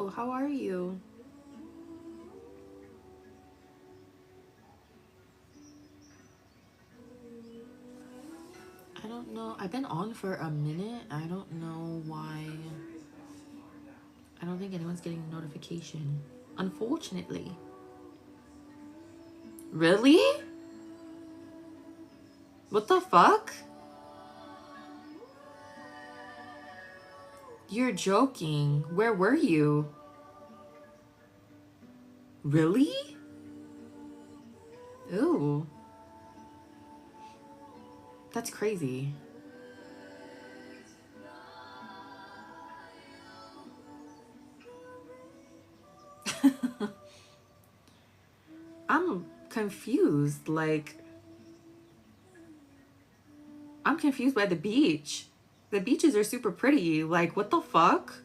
hello. How are you? I don't know. I've been on for a minute. I don't know why. I don't think anyone's getting a notification. Unfortunately. Really? What the fuck? You're joking. Where were you? Really? Ooh. That's crazy. I'm confused. Like, I'm confused by the beach. The beaches are super pretty. Like, what the fuck?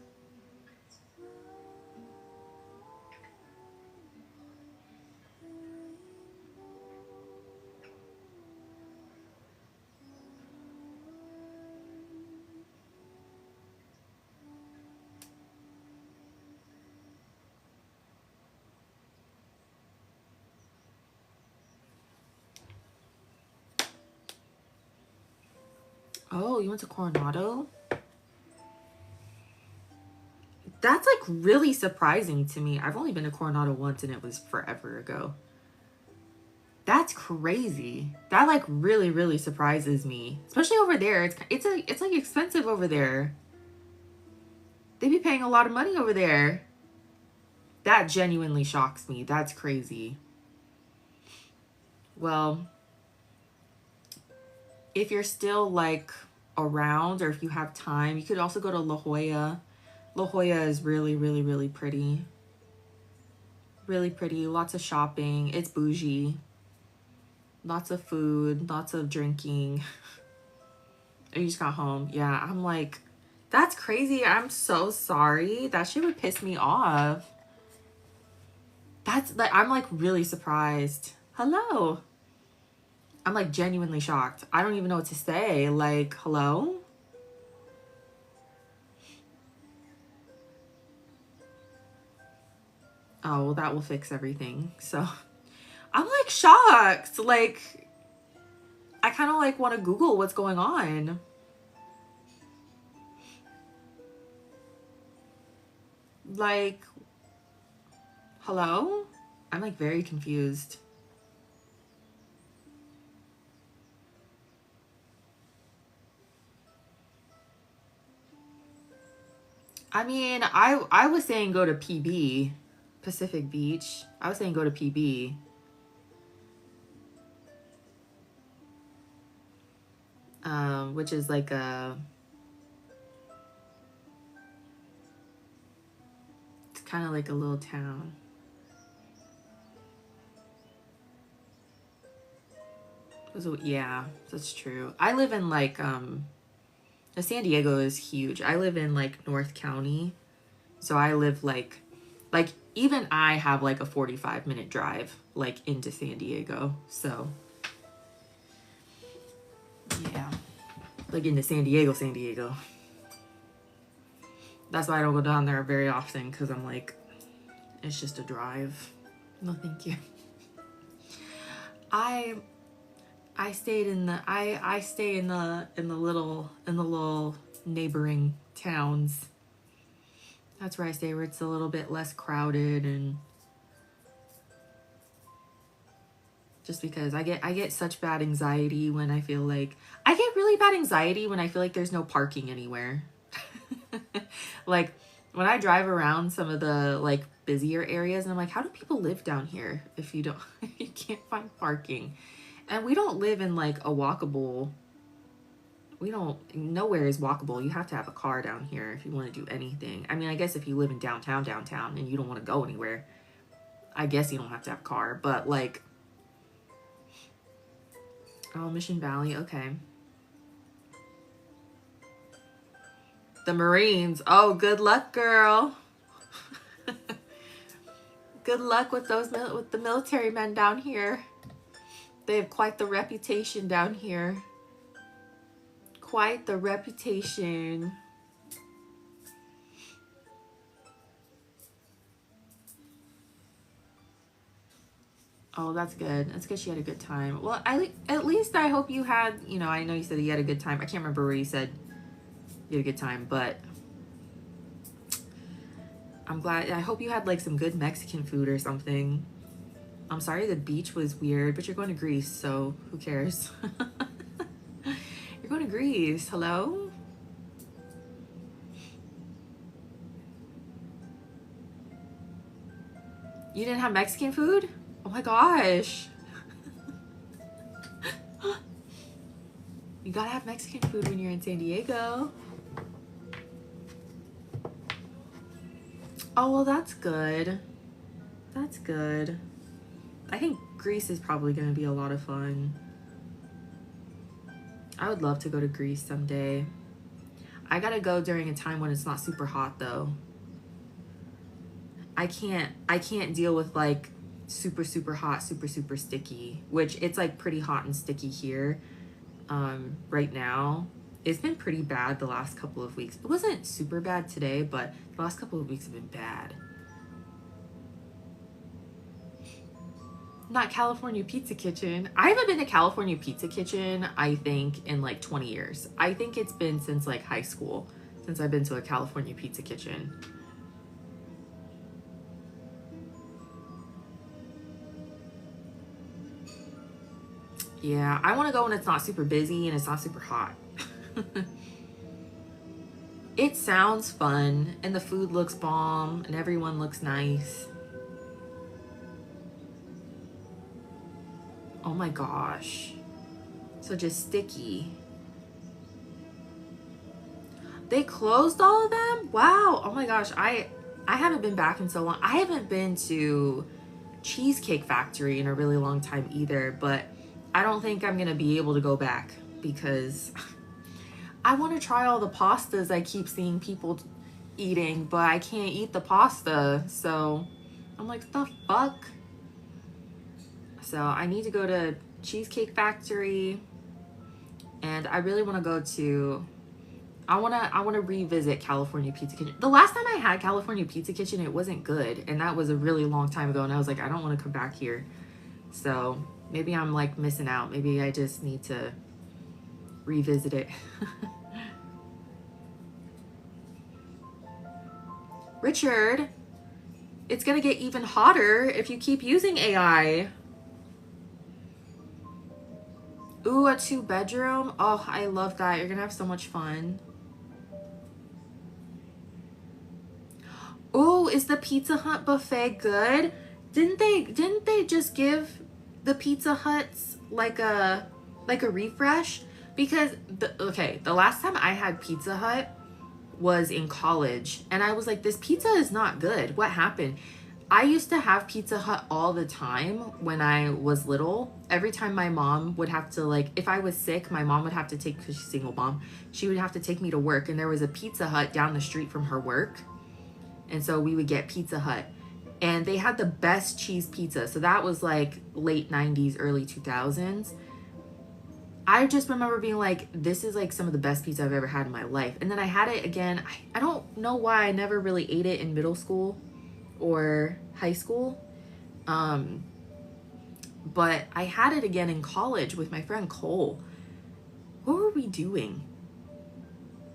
Oh, you went to Coronado? That's like really surprising to me. I've only been to Coronado once and it was forever ago. That's crazy. That like really surprises me. Especially over there. It's like expensive over there. They be paying a lot of money over there. That genuinely shocks me. That's crazy. Well, if you're still like around or if you have time, you could also go to La Jolla. La Jolla is really pretty. Really pretty. Lots of shopping. It's bougie. Lots of food. Lots of drinking. You just got home. Yeah, I'm like, that's crazy. I'm so sorry. That shit would piss me off. That's like, I'm like really surprised. Hello. I'm like genuinely shocked. I don't even know what to say. Like, hello? Oh, well, that will fix everything. So I'm like shocked. Like, I kind of like want to Google what's going on. Like, hello? I'm like very confused. I mean, I was saying go to PB, Pacific Beach. I was saying go to PB. Which is like it's kind of like a little town. So, yeah, that's true. I live in like San Diego is huge. I live in like North County. So I live like even I have like a 45-minute drive like into San Diego. So yeah. Like into San Diego. That's why I don't go down there very often, because I'm like, it's just a drive. No, thank you. I stayed in the I stay in the little neighboring towns. That's where I stay, where it's a little bit less crowded, and just because I get such bad anxiety when I feel like I get really bad anxiety when I feel like there's no parking anywhere. Like when I drive around some of the like busier areas and I'm like, how do people live down here if you can't find parking? And we don't live in like a walkable, nowhere is walkable. You have to have a car down here if you want to do anything. I mean, I guess if you live in downtown and you don't want to go anywhere, I guess you don't have to have a car, but like, oh, Mission Valley, okay. The Marines. Oh, good luck, girl. Good luck with with the military men down here. They have quite the reputation down here. Quite the reputation. Oh, that's good. That's good she had a good time. Well, at least I hope you had, you know, I know you said you had a good time. I can't remember where you said you had a good time, but I'm glad. I hope you had like some good Mexican food or something. I'm sorry the beach was weird, but you're going to Greece, so who cares? You're going to Greece. Hello? You didn't have Mexican food? Oh my gosh. You gotta have Mexican food when you're in San Diego. Oh, well, that's good. That's good. I think Greece is probably gonna be a lot of fun. I would love to go to Greece someday. I gotta go during a time when it's not super hot though. I can't deal with like super hot, super sticky, which it's like pretty hot and sticky here right now. It's been pretty bad the last couple of weeks. It wasn't super bad today, but the last couple of weeks have been bad. Not California Pizza Kitchen. I haven't been to California Pizza Kitchen, I think, in like 20 years. I think it's been since like high school, since I've been to a California Pizza Kitchen. Yeah, I want to go when it's not super busy and it's not super hot. It sounds fun and the food looks bomb and everyone looks nice. Oh my gosh. So just sticky. They closed all of them? Wow. Oh my gosh. I haven't been back in so long. I haven't been to Cheesecake Factory in a really long time either, but I don't think I'm gonna be able to go back because I want to try all the pastas I keep seeing people eating, but I can't eat the pasta. So I'm like, the fuck? So I need to go to Cheesecake Factory, and I really want to go to, I want to revisit California Pizza Kitchen. The last time I had California Pizza Kitchen, it wasn't good, and that was a really long time ago, and I was like, I don't want to come back here. So maybe I'm like missing out. Maybe I just need to revisit it. Richard, it's gonna get even hotter if you keep using AI. Ooh, a 2-bedroom. Oh, I love that. You're gonna have so much fun. Ooh, is the Pizza Hut buffet good? Didn't they just give the Pizza Huts like a refresh? Because the last time I had Pizza Hut was in college, and I was like, this pizza is not good. What happened? I used to have Pizza Hut all the time when I was little. Every time my mom would have to, like, if I was sick, my mom would have to take, because she's a single mom, she would have to take me to work, and there was a Pizza Hut down the street from her work. And so we would get Pizza Hut, and they had the best cheese pizza. So that was like late 90s, early 2000s. I just remember being like, this is like some of the best pizza I've ever had in my life. And then I had it again. I don't know why I never really ate it in middle school or high school. But I had it again in college with my friend Cole. What were we doing?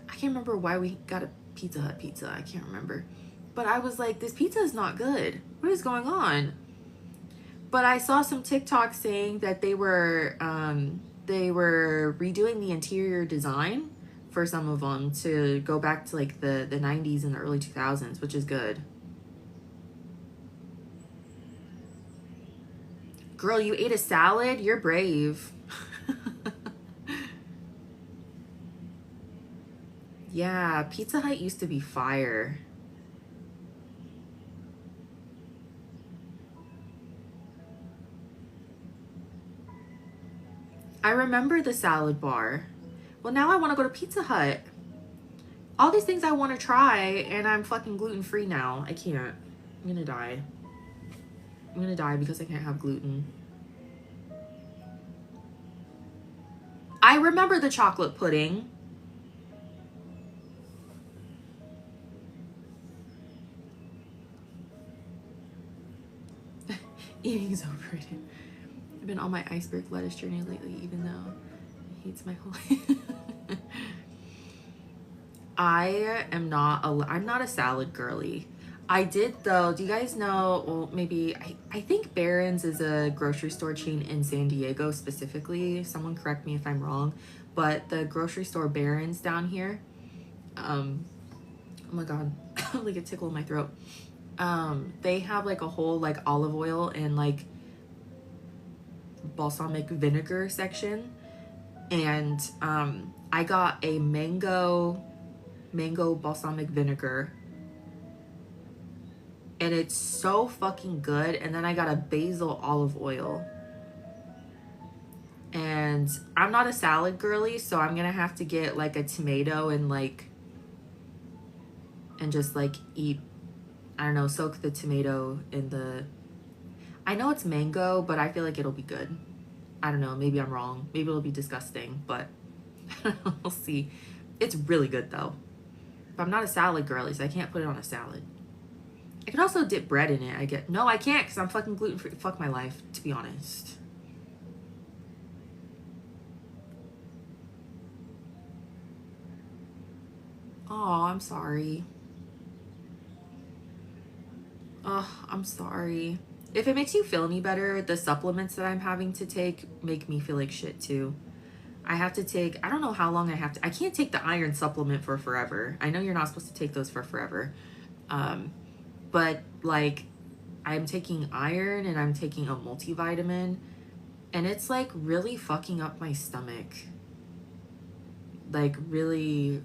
I can't remember why we got a Pizza Hut pizza. I can't remember. But I was like, this pizza is not good. What is going on? But I saw some TikTok saying that they were redoing the interior design for some of them to go back to like the 90s and the early 2000s, which is good. Girl, you ate a salad? You're brave. Yeah, Pizza Hut used to be fire. I remember the salad bar. Well, now I want to go to Pizza Hut. All these things I want to try, and I'm fucking gluten-free now. I can't. I'm gonna die. I'm gonna die because I can't have gluten. I remember the chocolate pudding. Eating's overrated. I've been on my iceberg lettuce journey lately, even though it hates my whole life. I'm not a salad girly. I did though, do you guys know, well maybe, I think Barron's is a grocery store chain in San Diego specifically. Someone correct me if I'm wrong, but the grocery store Barron's down here, oh my god, like a tickle in my throat. They have like a whole like olive oil and like balsamic vinegar section. And I got a mango balsamic vinegar, and it's so fucking good. And then I got a basil olive oil. And I'm not a salad girly, so I'm gonna have to get like a tomato and just like eat, I don't know, soak the tomato in the, I know it's mango, but I feel like it'll be good. I don't know, maybe I'm wrong. Maybe it'll be disgusting, but we'll see. It's really good though. But I'm not a salad girly, so I can't put it on a salad. I could also dip bread in it. No, I can't because I'm fucking gluten-free. Fuck my life, to be honest. Oh, I'm sorry. Oh, I'm sorry. If it makes you feel any better, the supplements that I'm having to take make me feel like shit too. I have to take, I don't know how long I can't take the iron supplement for forever. I know you're not supposed to take those for forever. But like I'm taking iron and I'm taking a multivitamin, and it's like really fucking up my stomach. Like really,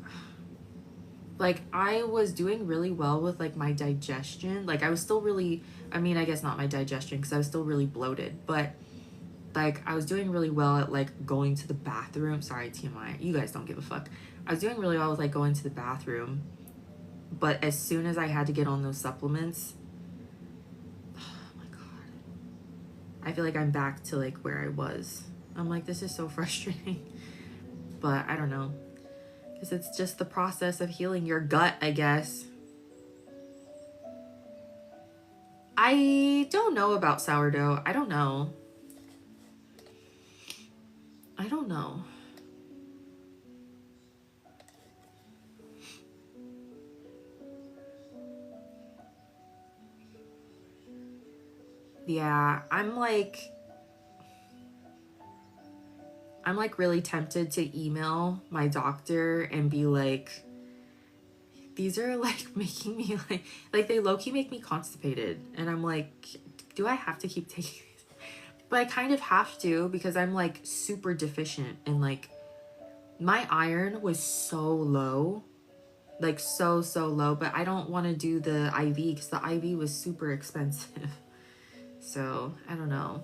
like I was doing really well with like my digestion. Like I was still really, I mean, I guess not my digestion because I was still really bloated, but like I was doing really well at like going to the bathroom. Sorry, TMI, you guys don't give a fuck. I was doing really well with like going to the bathroom, but as soon as I had to get on those supplements, oh my god, I feel like I'm back to like where I was. I'm like, this is so frustrating. But I don't know, because it's just the process of healing your gut, I guess. I don't know about sourdough. I don't know. Yeah, I'm like really tempted to email my doctor and be like, these are like making me like they low-key make me constipated. And I'm like, do I have to keep taking these? But I kind of have to, because I'm like super deficient, and like my iron was so low, like so low, but I don't want to do the IV because the IV was super expensive. So I don't know.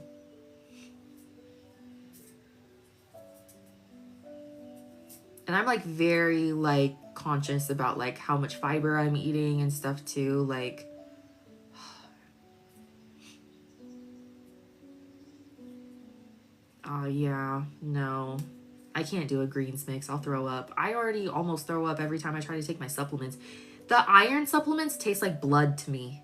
And I'm like very like conscious about like how much fiber I'm eating and stuff too. Like, oh yeah, no, I can't do a greens mix. I'll throw up. I already almost throw up every time I try to take my supplements. The iron supplements taste like blood to me.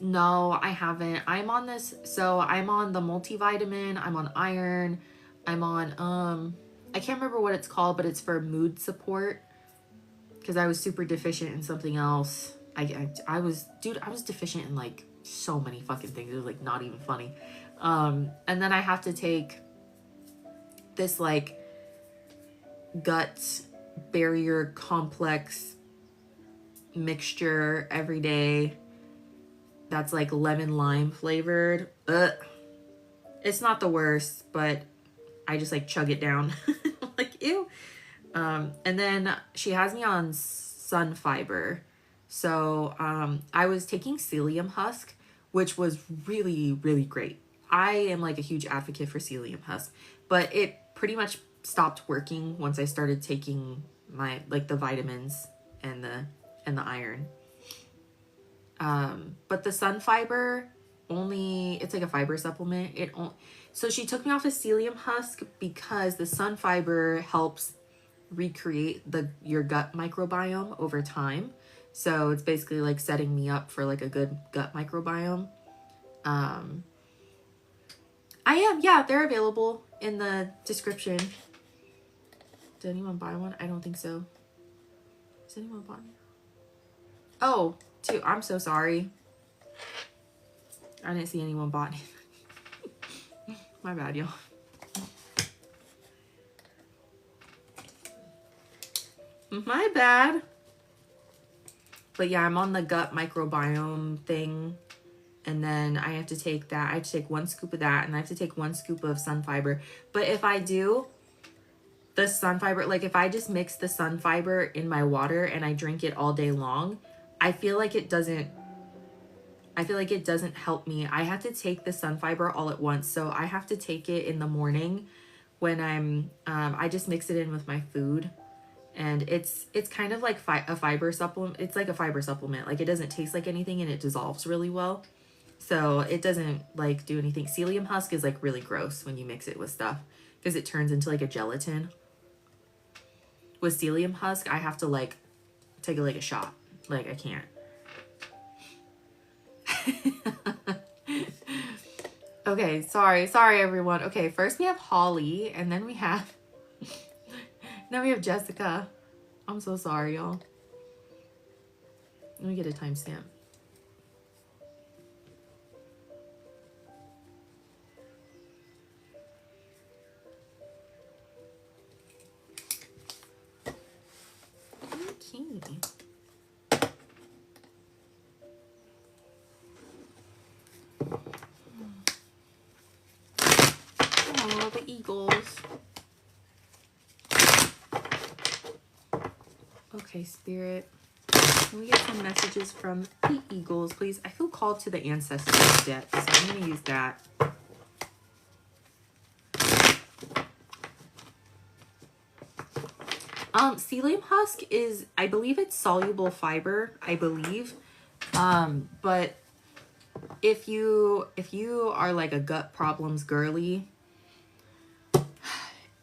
No, I haven't. I'm on this, so I'm on the multivitamin, I'm on iron, I'm on I can't remember what it's called, but it's for mood support, because I was super deficient in something else. I was deficient in like so many fucking things. It was like not even funny. And then I have to take this like gut barrier complex mixture every day that's like lemon lime flavored. Ugh. It's not the worst, but I just like chug it down. Like, ew. And then she has me on sun fiber. So I was taking psyllium husk, which was really, really great. I am like a huge advocate for psyllium husk, but it pretty much stopped working once I started taking my like the vitamins and the iron. But the sun fiber it's like a fiber supplement. So she took me off of psyllium husk because the sun fiber helps recreate your gut microbiome over time. So it's basically like setting me up for like a good gut microbiome. Yeah, they're available in the description. Did anyone buy one? I don't think so. Has anyone bought one? Oh, two. I'm so sorry. I didn't see anyone bought it. My bad, y'all. My bad. But yeah, I'm on the gut microbiome thing. And then I have to take that. I have to take 1 scoop of that. And I have to take 1 scoop of sun fiber. But if I do the sun fiber, like if I just mix the sun fiber in my water and I drink it all day long, I feel like it doesn't help me. I have to take the sun fiber all at once. So I have to take it in the morning when I just mix it in with my food. And it's kind of like a fiber supplement. It's like a fiber supplement. Like it doesn't taste like anything and it dissolves really well. So it doesn't like do anything. Psyllium husk is like really gross when you mix it with stuff because it turns into like a gelatin. With psyllium husk, I have to like take like a shot. Like I can't. Okay, sorry everyone. Okay, first we have Holly and then we have Jessica. I'm so sorry, y'all. Let me get a timestamp. Okay. Oh, the eagles. Okay, Spirit. Can we get some messages from the eagles, please? I feel called to the ancestors deck, so I'm going to use that. Psyllium husk is, I believe it's soluble fiber, I believe. But if you are like a gut problems girly,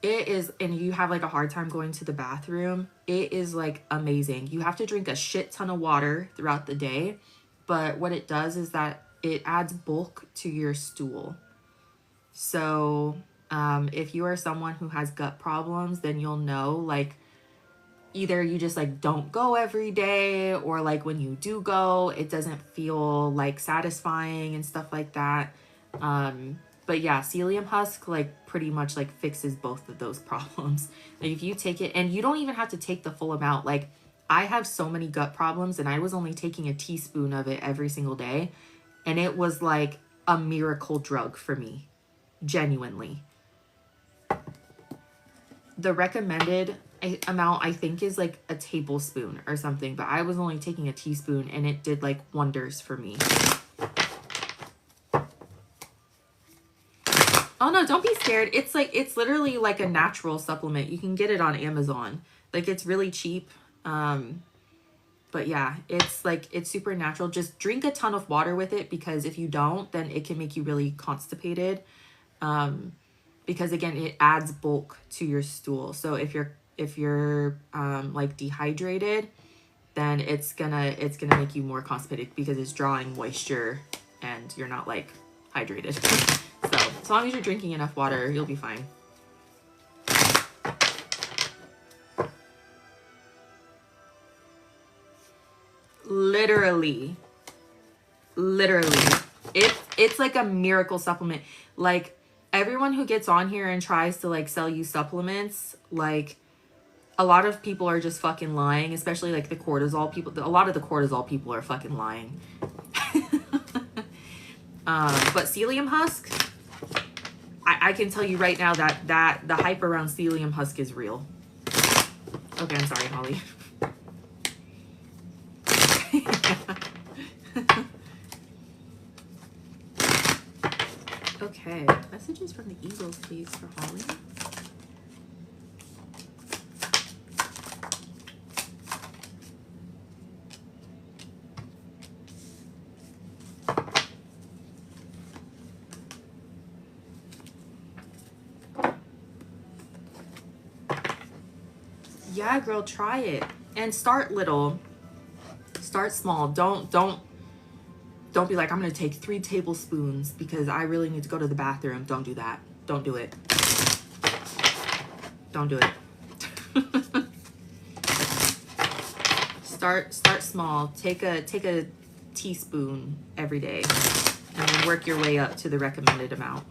it is, and you have like a hard time going to the bathroom, it is like amazing. You have to drink a shit ton of water throughout the day, but what it does is that it adds bulk to your stool. So if you are someone who has gut problems, then you'll know like either you just like don't go every day, or like when you do go, it doesn't feel like satisfying and stuff like that. But yeah, psyllium husk like pretty much like fixes both of those problems. Like if you take it, and you don't even have to take the full amount. Like I have so many gut problems and I was only taking a teaspoon of it every single day. And it was like a miracle drug for me, genuinely. The recommended amount I think is like a tablespoon or something, but I was only taking a teaspoon and it did like wonders for me. Oh no, don't be scared. It's literally like a natural supplement. You can get it on Amazon. Like it's really cheap. But yeah, it's super natural. Just drink a ton of water with it, because if you don't, then it can make you really constipated. Because again, it adds bulk to your stool. So if you're like dehydrated, then it's gonna make you more constipated because it's drawing moisture and you're not like hydrated. So as long as you're drinking enough water, you'll be fine. Literally, it's like a miracle supplement. Like everyone who gets on here and tries to like sell you supplements, like a lot of people are just fucking lying, especially like the cortisol people. A lot of the cortisol people are fucking lying. But psyllium husk, I can tell you right now that the hype around psyllium husk is real. Okay, I'm sorry, Holly. Okay, messages from the eagles, please, for Holly. Yeah, girl, try it. And start little. Start small. Don't be like, I'm going to take 3 tablespoons because I really need to go to the bathroom. Don't do that. Don't do it. Don't do it. Start small. Take a teaspoon every day and then work your way up to the recommended amount.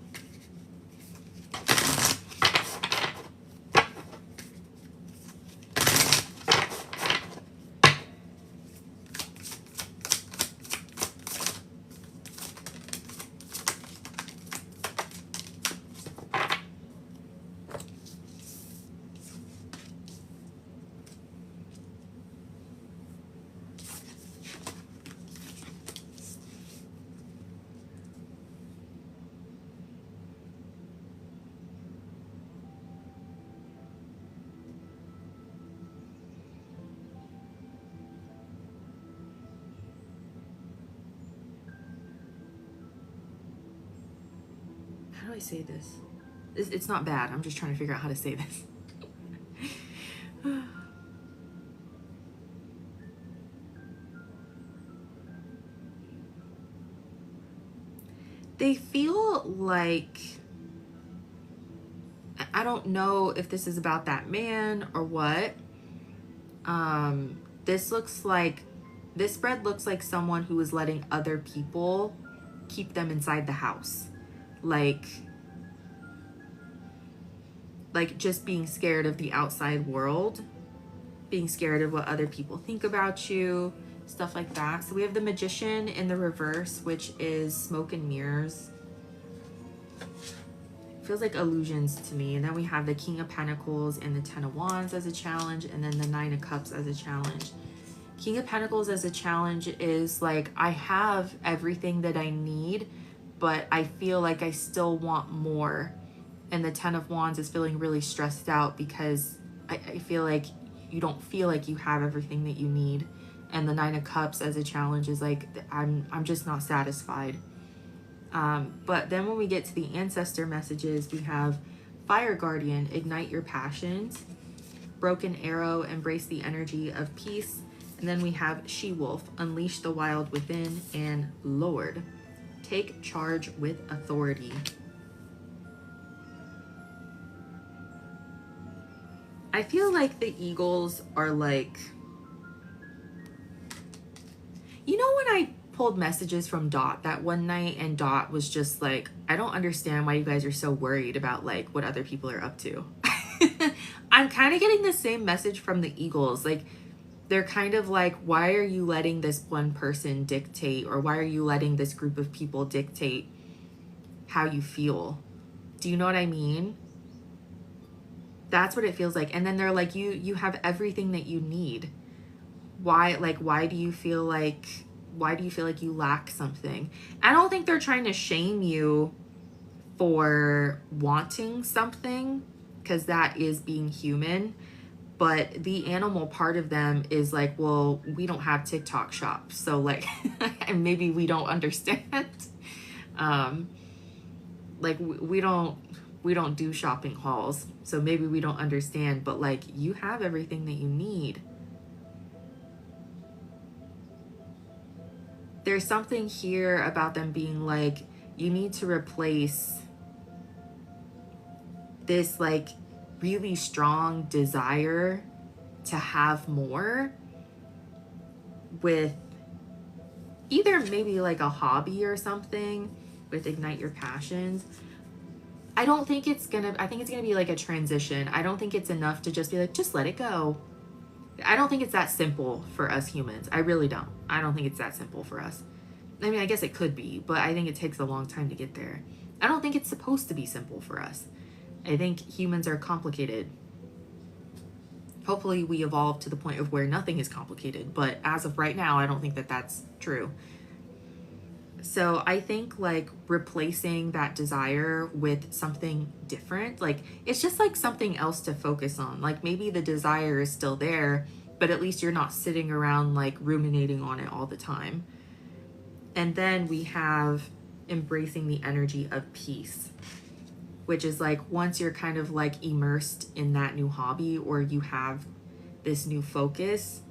How do I say this? It's not bad. I'm just trying to figure out how to say this. They feel like, I don't know if this is about that man or what. This spread looks like someone who is letting other people keep them inside the house. Like just being scared of the outside world, being scared of what other people think about you, stuff like that. So we have the Magician in the reverse, which is smoke and mirrors. Feels like illusions to me. And then we have the King of Pentacles and the Ten of Wands as a challenge, and then the Nine of Cups as a challenge. King of Pentacles as a challenge is like, I have everything that I need, but I feel like I still want more. And the Ten of Wands is feeling really stressed out because I feel like you don't feel like you have everything that you need. And the Nine of Cups as a challenge is like, I'm just not satisfied. But then when we get to the ancestor messages, we have Fire Guardian, ignite your passions. Broken Arrow, embrace the energy of peace. And then we have She-Wolf, unleash the wild within. And Lord, take charge with authority. I feel like the eagles are like, you know, when I pulled messages from Dot that one night and Dot was just like, I don't understand why you guys are so worried about like what other people are up to. I'm kind of getting the same message from the eagles. Like, they're kind of like, why are you letting this one person dictate, or why are you letting this group of people dictate how you feel? Do you know what I mean? That's what it feels like. And then they're like, you have everything that you need. Why do you feel like you lack something? I don't think they're trying to shame you for wanting something, because that is being human. But the animal part of them is like, well, we don't have TikTok shops, so like and maybe we don't understand. Like we don't do shopping hauls, so maybe we don't understand, but like, you have everything that you need. There's something here about them being like, you need to replace this like really strong desire to have more with either maybe like a hobby or something with ignite your passions. I think it's gonna be like a transition. I don't think it's enough to just be like, just let it go. I don't think it's that simple for us humans. I really don't. I don't think it's that simple for us. I mean, I guess it could be, but I think it takes a long time to get there. I don't think it's supposed to be simple for us. I think humans are complicated. Hopefully we evolve to the point of where nothing is complicated, but as of right now, I don't think that that's true. So I think like replacing that desire with something different, like it's just like something else to focus on. Like maybe the desire is still there, but at least you're not sitting around like ruminating on it all the time. And then we have embracing the energy of peace, which is like once you're kind of like immersed in that new hobby, or you have this new focus,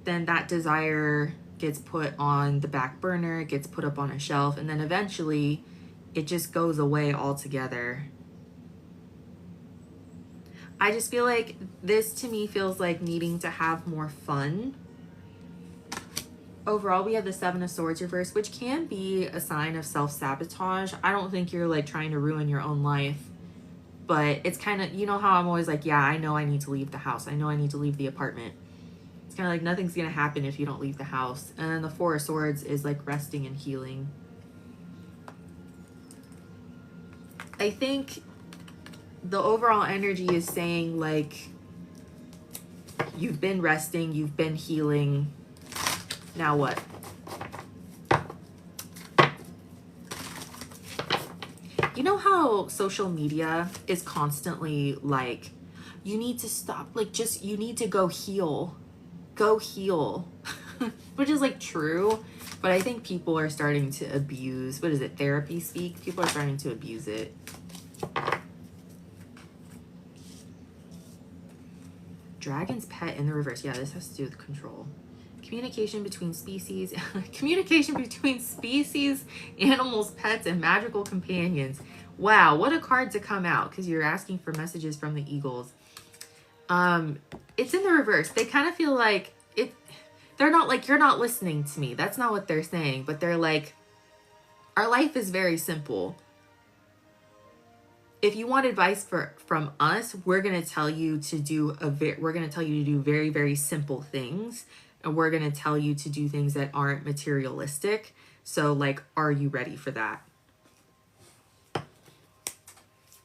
then that desire gets put on the back burner, it gets put up on a shelf, and then eventually it just goes away altogether. I just feel like this to me feels like needing to have more fun. Overall, we have the Seven of Swords reversed, which can be a sign of self-sabotage. I don't think you're like trying to ruin your own life, but it's kind of, you know how I'm always like, yeah, I know I need to leave the house. I know I need to leave the apartment. It's kind of like nothing's going to happen if you don't leave the house. And then the Four of Swords is like resting and healing. I think the overall energy is saying like, you've been resting, you've been healing. Now what? You know how social media is constantly like, you need to stop, like just, you need to go heal. Go heal. Which is like true, but I think people are starting to abuse, what is it, therapy speak? People are starting to abuse it. Dragon's pet in the reverse. Yeah, this has to do with control. Communication between species. Communication between species, animals, pets, and magical companions. Wow, what a card to come out, because you're asking for messages from the eagles. It's in the reverse. They kind of feel like it. They're not like, you're not listening to me. That's not what they're saying, but they're like, our life is very simple. If you want advice from us, we're going to tell you to do very, very simple things. And we're going to tell you to do things that aren't materialistic. So like, are you ready for that?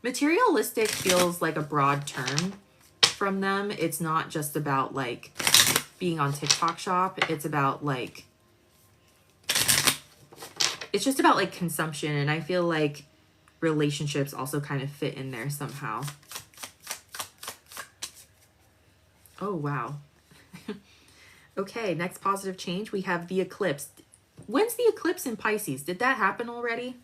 Materialistic feels like a broad term from them. It's not just about like being on TikTok shop. It's about like, it's just about like consumption. And I feel like relationships also kind of fit in there somehow. Oh, wow. Okay, next positive change. We have the eclipse. When's the eclipse in Pisces? Did that happen already?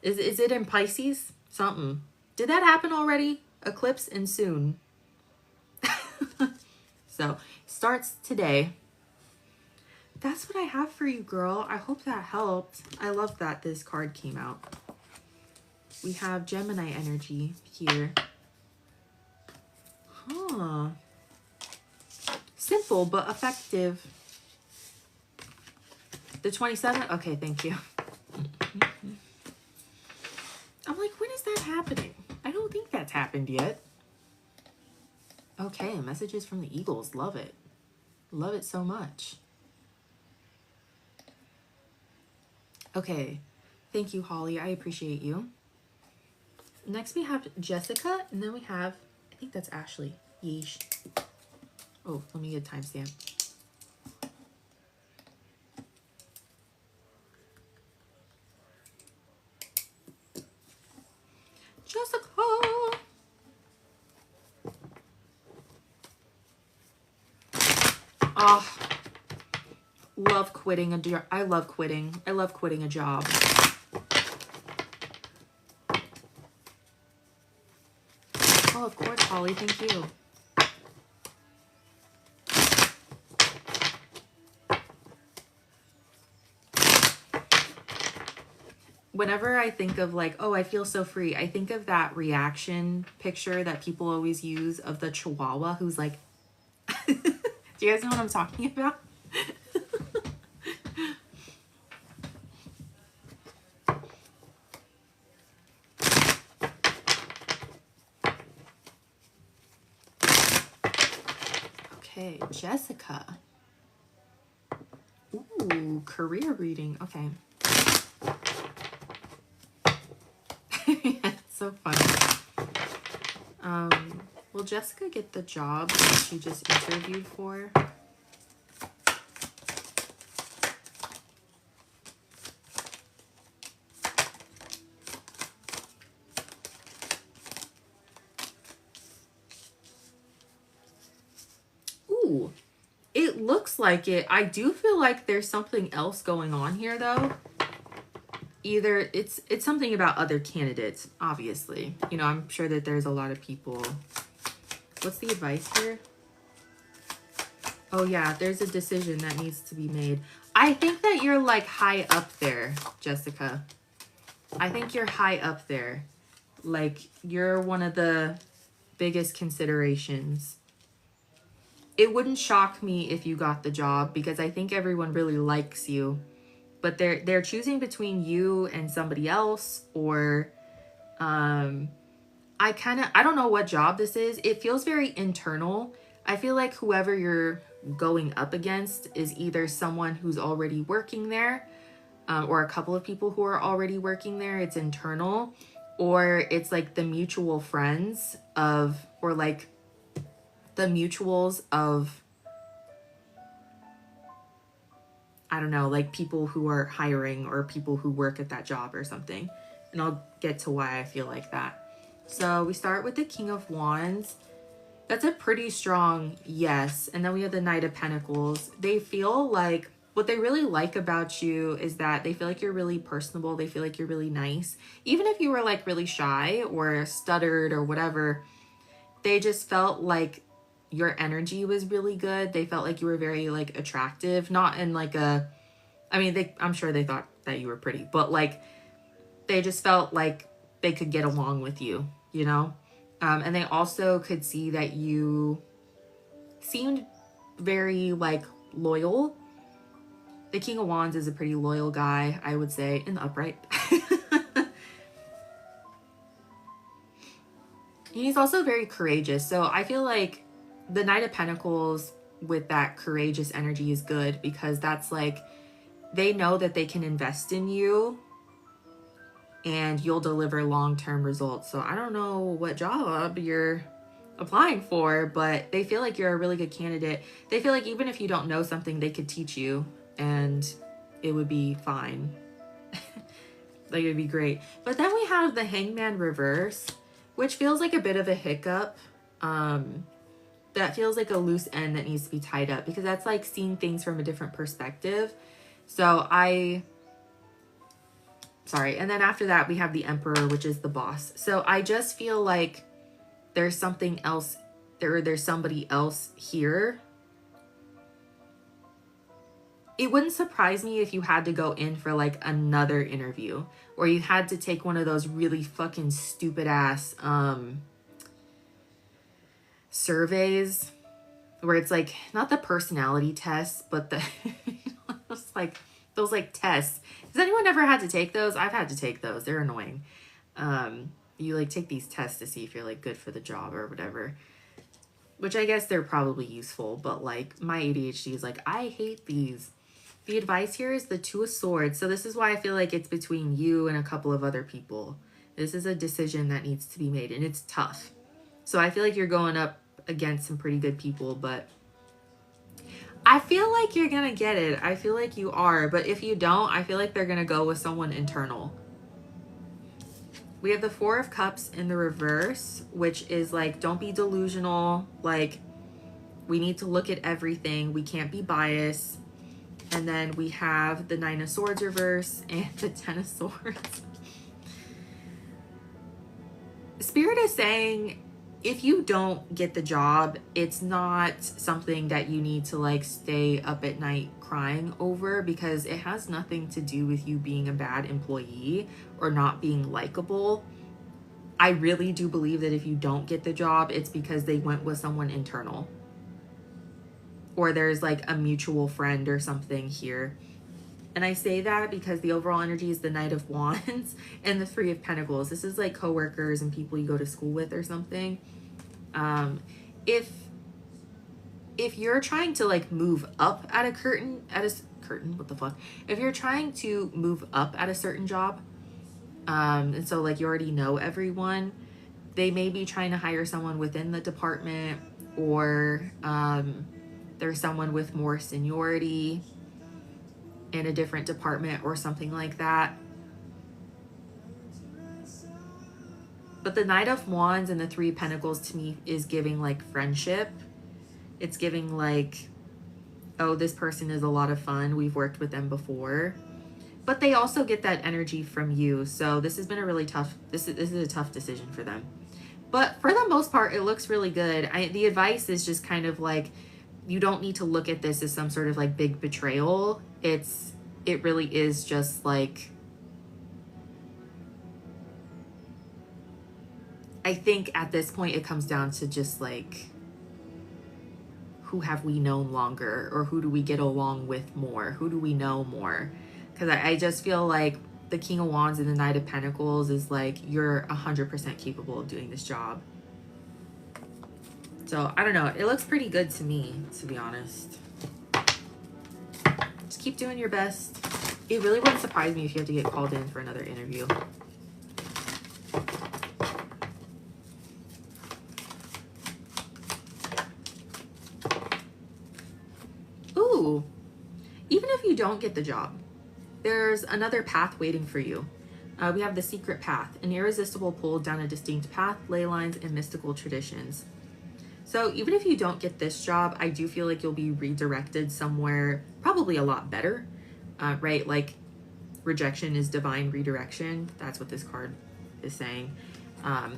Is it in Pisces? Something. Did that happen already? Eclipse and soon. So, starts today. That's what I have for you, girl. I hope that helped. I love that this card came out. We have Gemini energy here. Huh. Simple but effective. The 27th? Okay, thank you. I'm like, when is that happening? I don't think that's happened yet. Okay, messages from the eagles. Love it. Love it so much. Okay. Thank you, Holly. I appreciate you. Next we have Jessica, and then we have, I think that's Ashley. Yeesh. Oh, let me get a timestamp. Jessica! Oh, love quitting a job. I love quitting. I love quitting a job. Oh, of course, Holly. Thank you. Whenever I think of like, oh, I feel so free, I think of that reaction picture that people always use of the Chihuahua who's like, do you guys know what I'm talking about? Okay, Jessica. Ooh, career reading. Okay. It's so funny. Will Jessica get the job that she just interviewed for? Ooh, it looks like it. I do feel like there's something else going on here, though. Either it's something about other candidates, obviously. You know, I'm sure that there's a lot of people. What's the advice here? Oh yeah, there's a decision that needs to be made. I think that you're like high up there, Jessica. I think you're high up there. Like you're one of the biggest considerations. It wouldn't shock me if you got the job because I think everyone really likes you. But they're choosing between you and somebody else, or I don't know what job this is. It feels very internal. I feel like whoever you're going up against is either someone who's already working there, or a couple of people who are already working there. It's internal, or it's like the mutual friends of, or like the mutuals of, I don't know, like people who are hiring or people who work at that job or something. And I'll get to why I feel like that. So we start with the King of Wands. That's a pretty strong yes. And then we have the Knight of Pentacles. They feel like, what they really like about you is that they feel like you're really personable. They feel like you're really nice. Even if you were like really shy or stuttered or whatever, they just felt like your energy was really good. They felt like you were very like attractive, not in like a, I mean, I'm sure they thought that you were pretty, but like they just felt like they could get along with you, you know? And they also could see that you seemed very like loyal. The King of Wands is a pretty loyal guy, I would say, in the upright. He's also very courageous. So I feel like the Knight of Pentacles with that courageous energy is good because that's like, they know that they can invest in you and you'll deliver long-term results. So I don't know what job you're applying for, but they feel like you're a really good candidate. They feel like even if you don't know something, they could teach you and it would be fine. Like it would be great. But then we have the Hangman reverse, which feels like a bit of a hiccup. That feels like a loose end that needs to be tied up because that's like seeing things from a different perspective. So sorry. And then after that, we have the Emperor, which is the boss. So I just feel like there's something else, there's somebody else here. It wouldn't surprise me if you had to go in for like another interview or you had to take one of those really fucking stupid ass surveys where it's like not the personality tests, but the those like tests. Has anyone ever had to take those? I've had to take those. They're annoying. You like take these tests to see if you're like good for the job or whatever, which I guess they're probably useful, but like my ADHD is like, I hate these. The advice here is the Two of Swords. So this is why I feel like it's between you and a couple of other people. This is a decision that needs to be made and it's tough. So I feel like you're going up against some pretty good people, but I feel like you're going to get it. I feel like you are, but if you don't, I feel like they're going to go with someone internal. We have the Four of Cups in the reverse, which is like, don't be delusional. Like, we need to look at everything. We can't be biased. And then we have the Nine of Swords reverse and the Ten of Swords. Spirit is saying, if you don't get the job, it's not something that you need to like stay up at night crying over because it has nothing to do with you being a bad employee or not being likable. I really do believe that if you don't get the job, it's because they went with someone internal. Or there's like a mutual friend or something here. And I say that because the overall energy is the Knight of Wands and the Three of Pentacles. This is like coworkers and people you go to school with or something. If you're trying to like move up at a curtain, what the fuck? If you're trying to move up at a certain job, and so like you already know everyone, they may be trying to hire someone within the department or, there's someone with more seniority in a different department or something like that. But the Knight of Wands and the Three of Pentacles to me is giving like friendship. It's giving like, oh, this person is a lot of fun. We've worked with them before. But they also get that energy from you. So this has been a really tough, this is a tough decision for them. But for the most part, it looks really good. The advice is just kind of like, you don't need to look at this as some sort of like big betrayal. It really is just like, I think at this point it comes down to just like, who have we known longer, or who do we get along with more? Who do we know more? Because I just feel like the King of Wands and the Knight of Pentacles is like, you're 100% capable of doing this job. So I don't know. It looks pretty good to me, to be honest. Just keep doing your best. It really wouldn't surprise me if you have to get called in for another interview. Ooh, even if you don't get the job, there's another path waiting for you. We have the secret path, an irresistible pull down a distinct path, ley lines, and mystical traditions. So even if you don't get this job, I do feel like you'll be redirected somewhere probably a lot better, right? Like rejection is divine redirection. That's what this card is saying.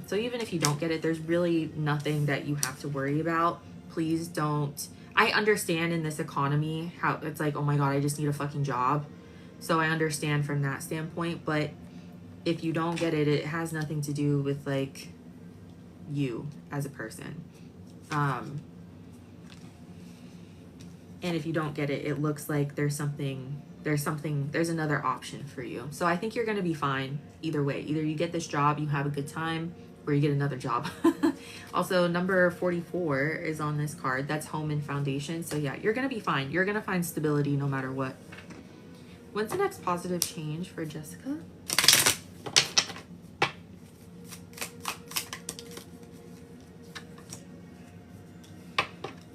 So even if you don't get it, there's really nothing that you have to worry about. Please don't. I understand in this economy how it's like, oh my God, I just need a fucking job. So I understand from that standpoint, but if you don't get it, it has nothing to do with like you as a person. And if you don't get it, it looks like there's another option for you. So I think you're going to be fine either way. Either you get this job, you have a good time, or you get another job. Also, number 44 is on this card. That's home and foundation. So yeah, you're going to be fine. You're going to find stability no matter what. When's the next positive change for Jessica?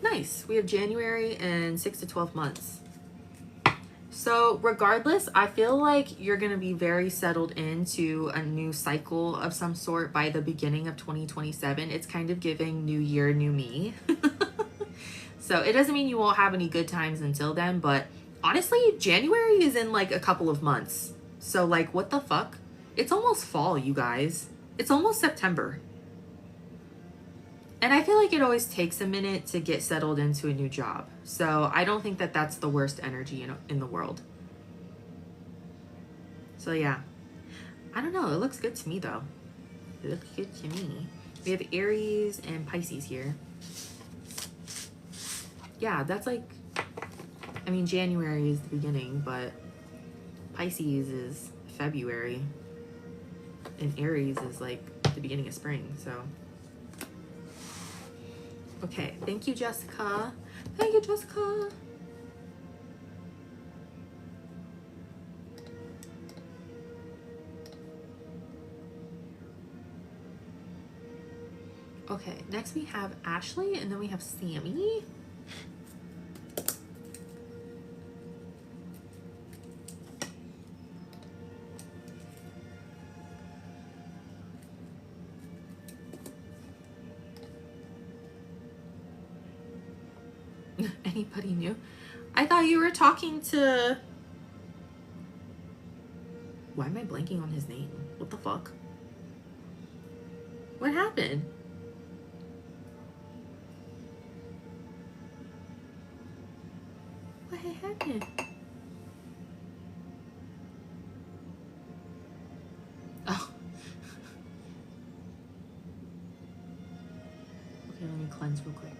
Nice. We have January and 6 to 12 months. So regardless, I feel like you're going to be very settled into a new cycle of some sort by the beginning of 2027. It's kind of giving new year, new me. So it doesn't mean you won't have any good times until then, but honestly, January is in like a couple of months. So like, what the fuck? It's almost fall, you guys. It's almost September. And I feel like it always takes a minute to get settled into a new job. So I don't think that that's the worst energy in the world. So yeah, I don't know. It looks good to me though. It looks good to me. We have Aries and Pisces here. Yeah, that's like, I mean, January is the beginning, but Pisces is February. And Aries is like the beginning of spring, so. Okay, thank you, Jessica. Thank you, Jessica. Okay, next we have Ashley, and then we have Sammy. Anybody new? I thought you were talking to... Why am I blanking on his name? What the fuck? What happened? What happened? Oh. Okay, let me cleanse real quick.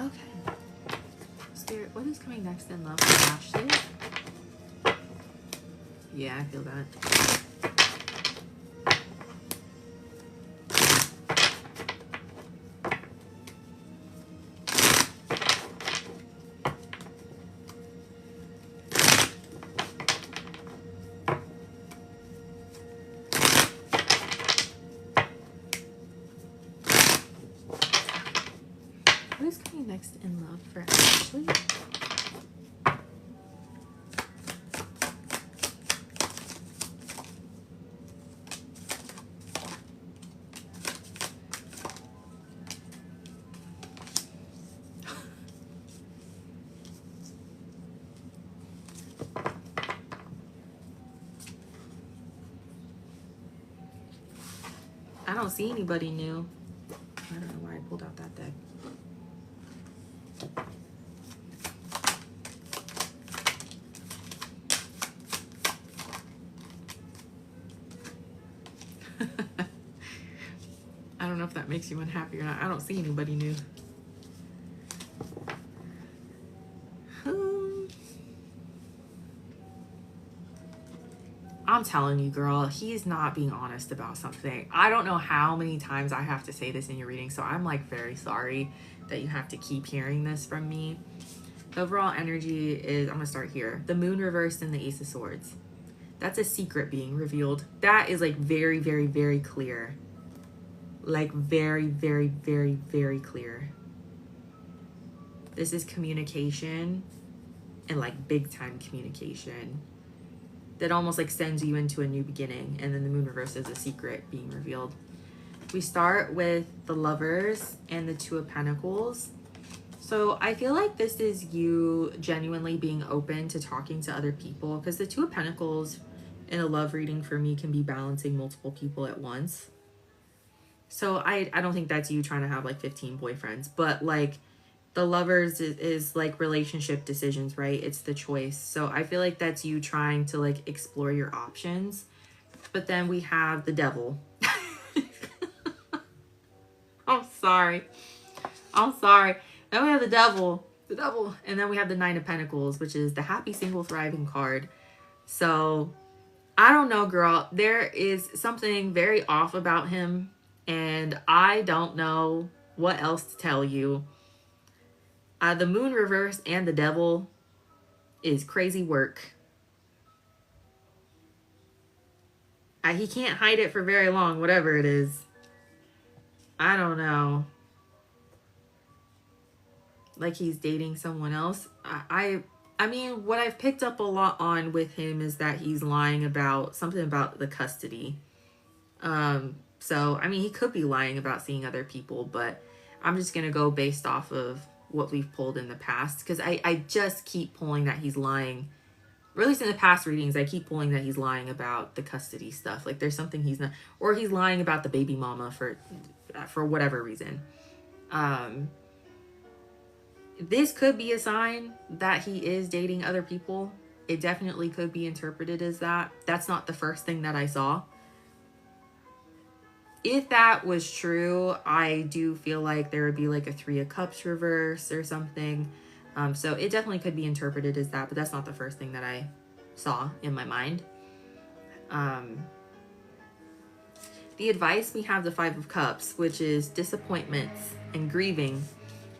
Okay. Spirit, what is coming next in love for Ashley? Yeah, I feel that. What is coming next in love for Ashley? don't see anybody new. I don't know why I pulled out that deck. I don't know if that makes you unhappy or not. I don't see anybody new. I'm telling you, girl, he's not being honest about something. I don't know how many times I have to say this in your reading, so I'm like very sorry that you have to keep hearing this from me. The overall energy is, I'm gonna start here. The moon reversed and the Ace of Swords. That's a secret being revealed. That is like very, very, very clear. Like very, very, very, very clear. This is communication, and like big time communication that almost like sends you into a new beginning. And then the moon reverse is a secret being revealed. We start with the Lovers and the Two of Pentacles. So I feel like this is you genuinely being open to talking to other people, because the Two of Pentacles in a love reading for me can be balancing multiple people at once. So I don't think that's you trying to have like 15 boyfriends, but like the Lovers is like relationship decisions, right? It's the choice. So I feel like that's you trying to like explore your options. But then we have the Devil. I'm sorry. Then we have the Devil, and then we have the Nine of Pentacles, which is the happy, single, thriving card. So I don't know, girl. There is something very off about him, and I don't know what else to tell you. The moon reverse and the Devil is crazy work. He can't hide it for very long, whatever it is. I don't know. Like he's dating someone else. I mean, what I've picked up a lot on with him is that he's lying about something about the custody. So, I mean, he could be lying about seeing other people, but I'm just going to go based off of what we've pulled in the past, because I just keep pulling that he's lying. Or at least in the past readings, I keep pulling that he's lying about the custody stuff. Like there's something he's not, or he's lying about the baby mama for whatever reason. This could be a sign that he is dating other people. It definitely could be interpreted as that. That's not the first thing that I saw. If that was true, I do feel like there would be like a Three of Cups reverse or something. So it definitely could be interpreted as that, but that's not the first thing that I saw in my mind. The advice, we have the Five of Cups, which is disappointments and grieving.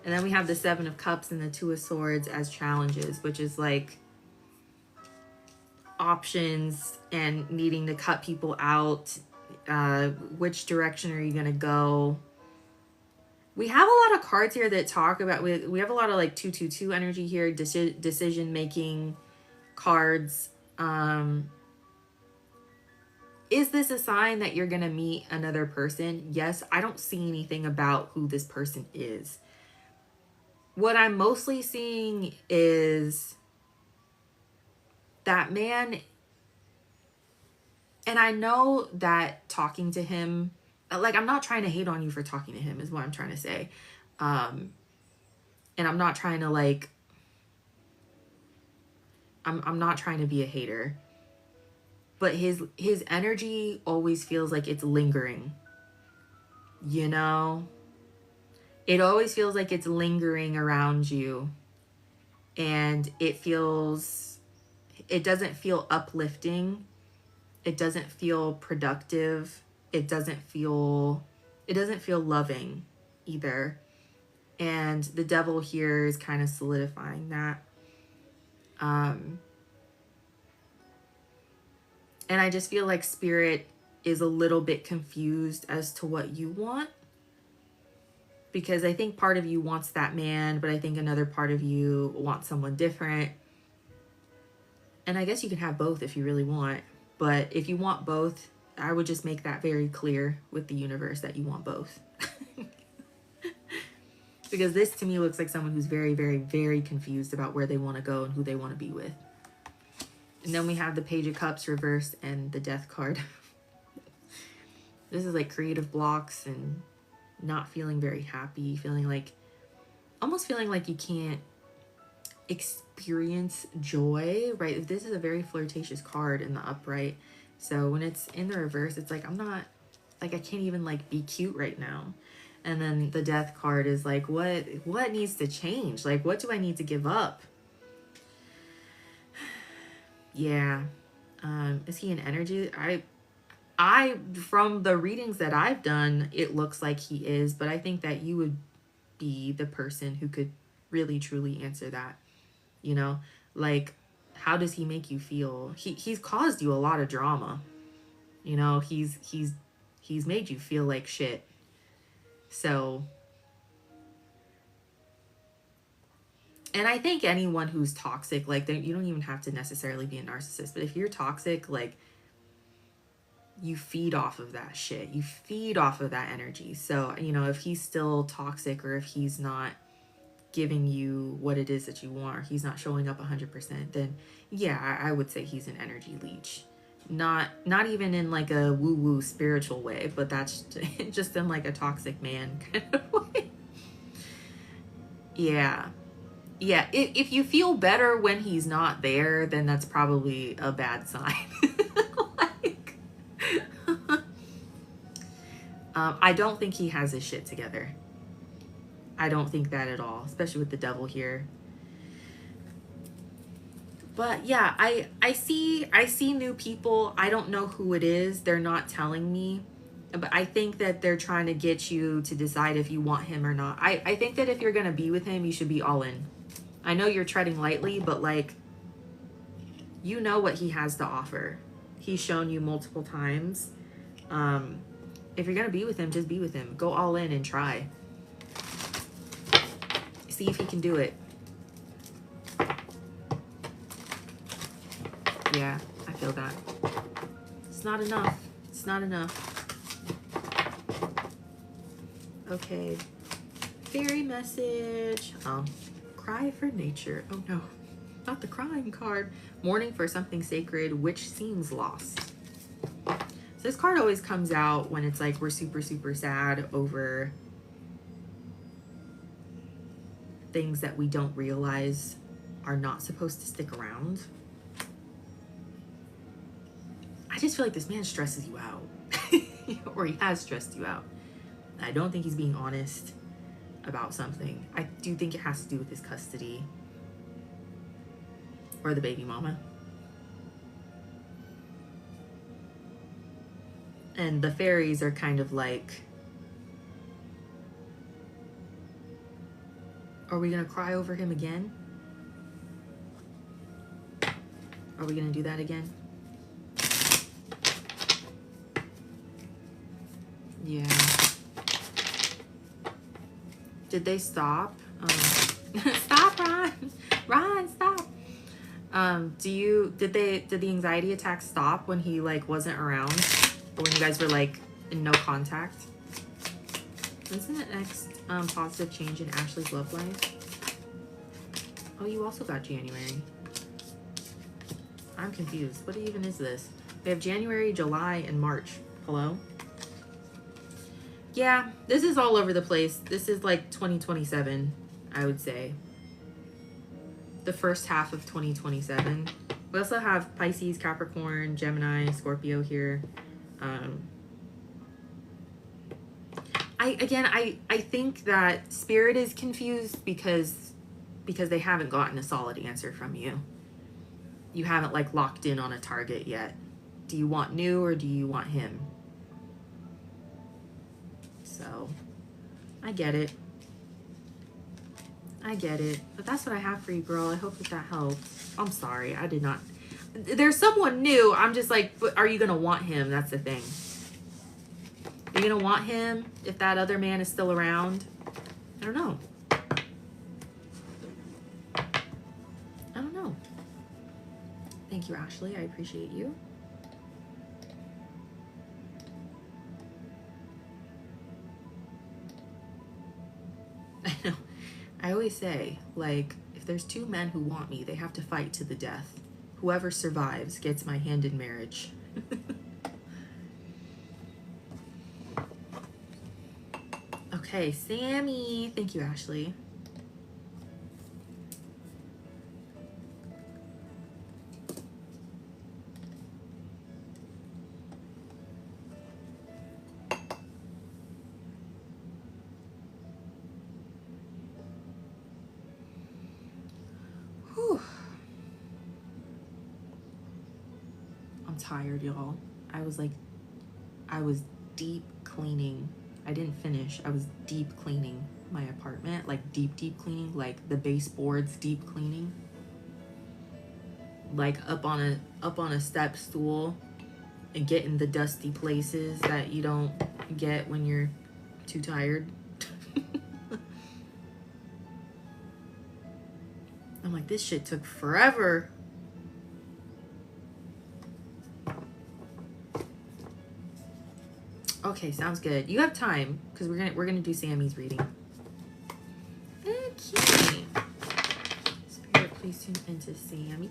And then we have the Seven of Cups and the Two of Swords as challenges, which is like options and needing to cut people out. Which direction are you going to go? We have a lot of cards here that talk about, we have a lot of like 222 energy here, decision making cards. Is this a sign that you're going to meet another person? Yes. I don't see anything about who this person is. What I'm mostly seeing is that man, and I know that talking to him, like, I'm not trying to hate on you for talking to him is what I'm trying to say. And I'm not trying to like, I'm not trying to be a hater, but his energy always feels like it's lingering, you know? It always feels like it's lingering around you, and it doesn't feel uplifting. It doesn't feel productive. It doesn't feel loving either. And the Devil here is kind of solidifying that. And I just feel like Spirit is a little bit confused as to what you want. Because I think part of you wants that man, but I think another part of you wants someone different. And I guess you can have both if you really want. But if you want both, I would just make that very clear with the universe that you want both. Because this to me looks like someone who's very, very, very confused about where they want to go and who they want to be with. And then we have the Page of Cups reversed and the Death card. This is like creative blocks and not feeling very happy, feeling like, almost feeling like you can't experience joy, right? This is a very flirtatious card in the upright. So when it's in the reverse, it's like, I'm not, like, I can't even like be cute right now. And then the death card is like, what needs to change? Like, what do I need to give up? Yeah. Is he an energy? I from the readings that I've done, it looks like he is, but I think that you would be the person who could really truly answer that. You know, like, how does he make you feel? He's caused you a lot of drama. You know, he's made you feel like shit. So, and I think anyone who's toxic, like, you don't even have to necessarily be a narcissist, but if you're toxic, like, you feed off of that shit. You feed off of that energy. So, you know, if he's still toxic, or if he's not giving you what it is that you want, or he's not showing up 100%, then yeah, I would say he's an energy leech. Not even in like a woo-woo spiritual way, but that's just in like a toxic man kind of way. Yeah. Yeah, if you feel better when he's not there, then that's probably a bad sign. Like, I don't think he has his shit together. I don't think that at all, especially with the devil here. But yeah, I see new people. I don't know who it is. They're not telling me. But I think that they're trying to get you to decide if you want him or not. I think that if you're going to be with him, you should be all in. I know you're treading lightly, but like, you know what he has to offer. He's shown you multiple times. If you're going to be with him, just be with him. Go all in and try. See if he can do it. Yeah, I feel that. It's not enough. It's not enough. Okay. Fairy message. Oh, cry for nature. Oh no, not the crying card. Mourning for something sacred which seems lost. So this card always comes out when it's like we're super, super sad over things that we don't realize are not supposed to stick around. I just feel like this man stresses you out. Or he has stressed you out. I don't think he's being honest about something. I do think it has to do with his custody or the baby mama. And the fairies are kind of like, are we gonna cry over him again? Are we gonna do that again? Yeah. Did they stop? Stop, Ron. Ron, stop. Did the anxiety attacks stop when he like wasn't around? Or when you guys were like in no contact? When's the next positive change in Ashley's love life? Oh, you also got January. I'm confused. What even is this? We have January, July, and March. Hello? Yeah, this is all over the place. This is like 2027, I would say. The first half of 2027. We also have Pisces, Capricorn, Gemini, Scorpio here. I think that Spirit is confused because they haven't gotten a solid answer from you. You haven't like locked in on a target yet. Do you want new or do you want him? So, I get it. I get it. But that's what I have for you, girl. I hope that helps. I'm sorry. I did not. There's someone new. I'm just like, but are you going to want him? That's the thing. Are you going to want him if that other man is still around? I don't know. I don't know. Thank you, Ashley. I appreciate you. I know. I always say, like, if there's two men who want me, they have to fight to the death. Whoever survives gets my hand in marriage. Okay, Sammy. Thank you, Ashley. Whew. I'm tired, y'all. I was deep cleaning. I didn't finish. I was deep cleaning my apartment, like deep cleaning, like the baseboards deep cleaning. Like up on a step stool and getting the dusty places that you don't get when you're too tired. I'm like, this shit took forever. Okay, sounds good. You have time because we're gonna do Sammy's reading. Okay. Spirit, please tune into Sammy.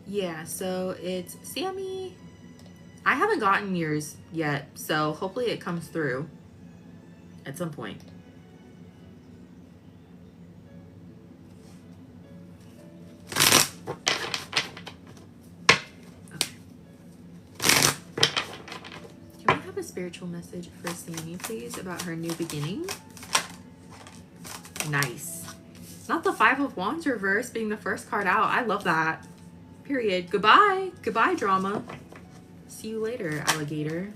Yeah, so it's Sammy. I haven't gotten yours yet, so hopefully it comes through at some point. Okay. Can we have a spiritual message for Sammy, please, about her new beginning? Nice. Not the Five of Wands reverse being the first card out. I love that. Period. Goodbye. Goodbye, drama. See you later, alligator.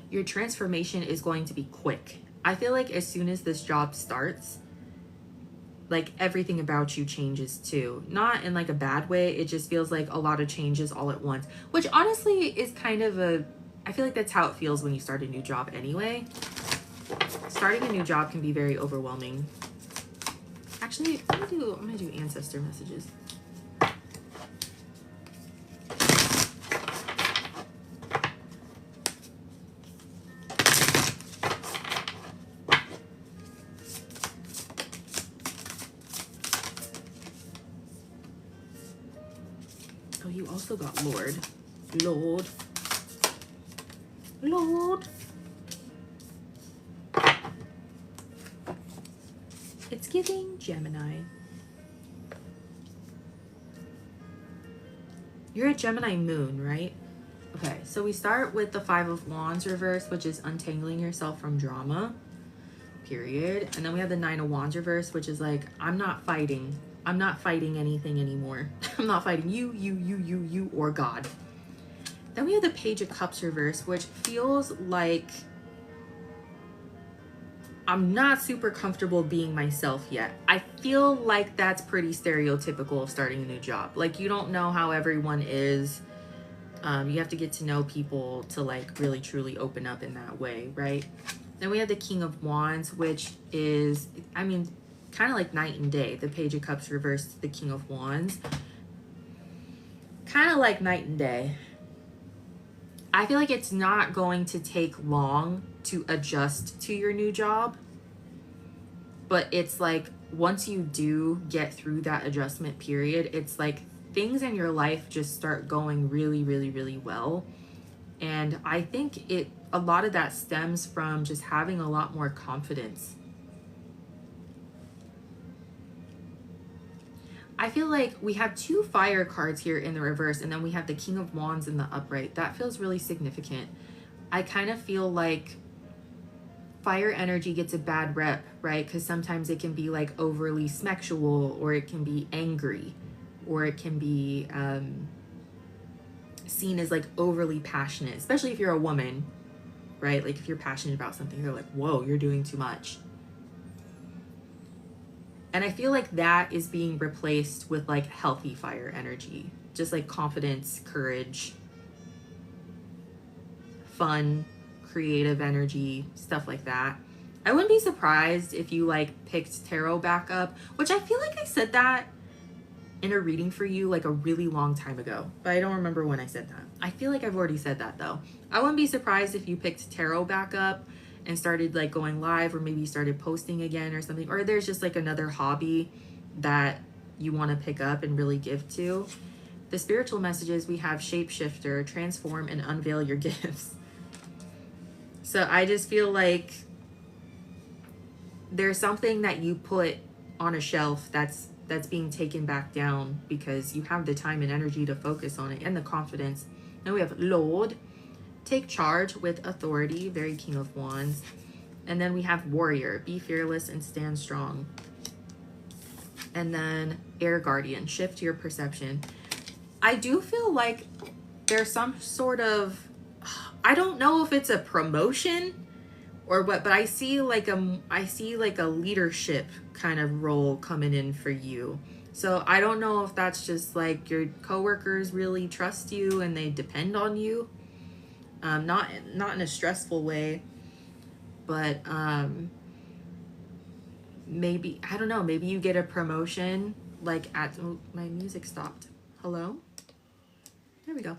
Your transformation is going to be quick. I feel like as soon as this job starts, like everything about you changes too. Not in like a bad way. It just feels like a lot of changes all at once, which honestly is kind of I feel like that's how it feels when you start a new job anyway. Starting a new job can be very overwhelming. Actually, I'm gonna do ancestor messages. Oh, you also got Lord. It's giving Gemini. You're a Gemini moon, right? Okay, so we start with the Five of Wands reverse, which is untangling yourself from drama, period. And then we have the Nine of Wands reverse, which is like, I'm not fighting anything anymore. I'm not fighting you, or God. Then we have the Page of Cups reverse, which feels like I'm not super comfortable being myself yet. I feel like that's pretty stereotypical of starting a new job. Like, you don't know how everyone is. You have to get to know people to like really truly open up in that way, right? Then we have the King of Wands, which is, I mean, kind of like night and day. The Page of Cups reversed to the King of Wands. Kind of like night and day. I feel like it's not going to take long to adjust to your new job. But it's like, once you do get through that adjustment period, it's like things in your life just start going really, really, really well. And I think a lot of that stems from just having a lot more confidence. I feel like we have two fire cards here in the reverse, and then we have the King of Wands in the upright. That feels really significant. I kind of feel like fire energy gets a bad rep, right? Because sometimes it can be like overly sexual, or it can be angry, or it can be seen as like overly passionate, especially if you're a woman, right? Like if you're passionate about something, they're like, whoa, you're doing too much. And I feel like that is being replaced with like healthy fire energy, just like confidence, courage, fun, creative energy, stuff like that. I wouldn't be surprised if you like picked tarot back up, which I feel like I said that in a reading for you like a really long time ago, but I don't remember when I said that. I feel like I've already said that though. I wouldn't be surprised if you picked tarot back up and started like going live, or maybe started posting again or something, or there's just like another hobby that you want to pick up and really give to. The spiritual messages, we have shapeshifter, transform and unveil your gifts. So I just feel like there's something that you put on a shelf that's being taken back down because you have the time and energy to focus on it, and the confidence. Then we have Lord, take charge with authority, very King of Wands. And then we have Warrior, be fearless and stand strong. And then Air Guardian, shift your perception. I do feel like there's some sort of, I don't know if it's a promotion or what, but I see like a leadership kind of role coming in for you. So I don't know if that's just like your coworkers really trust you and they depend on you. Not in a stressful way, but maybe, I don't know, maybe you get a promotion like at, oh, my music stopped. Hello? There we go.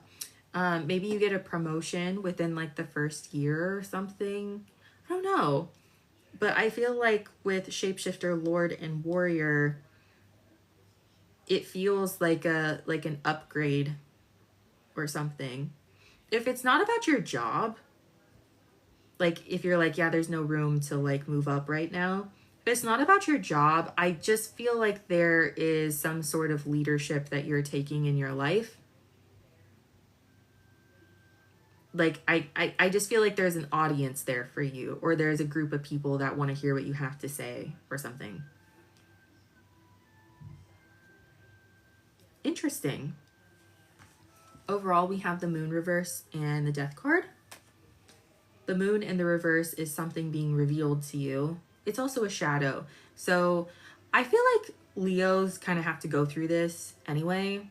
Maybe you get a promotion within like the first year or something. I don't know. But I feel like with Shapeshifter, Lord, and Warrior, it feels like an upgrade or something. If it's not about your job, like if you're like, yeah, there's no room to like move up right now. If it's not about your job, I just feel like there is some sort of leadership that you're taking in your life. Like, I just feel like there's an audience there for you, or there's a group of people that want to hear what you have to say or something. Interesting. Overall, we have the Moon reverse and the Death card. The Moon in the reverse is something being revealed to you. It's also a shadow. So I feel like Leos kind of have to go through this anyway.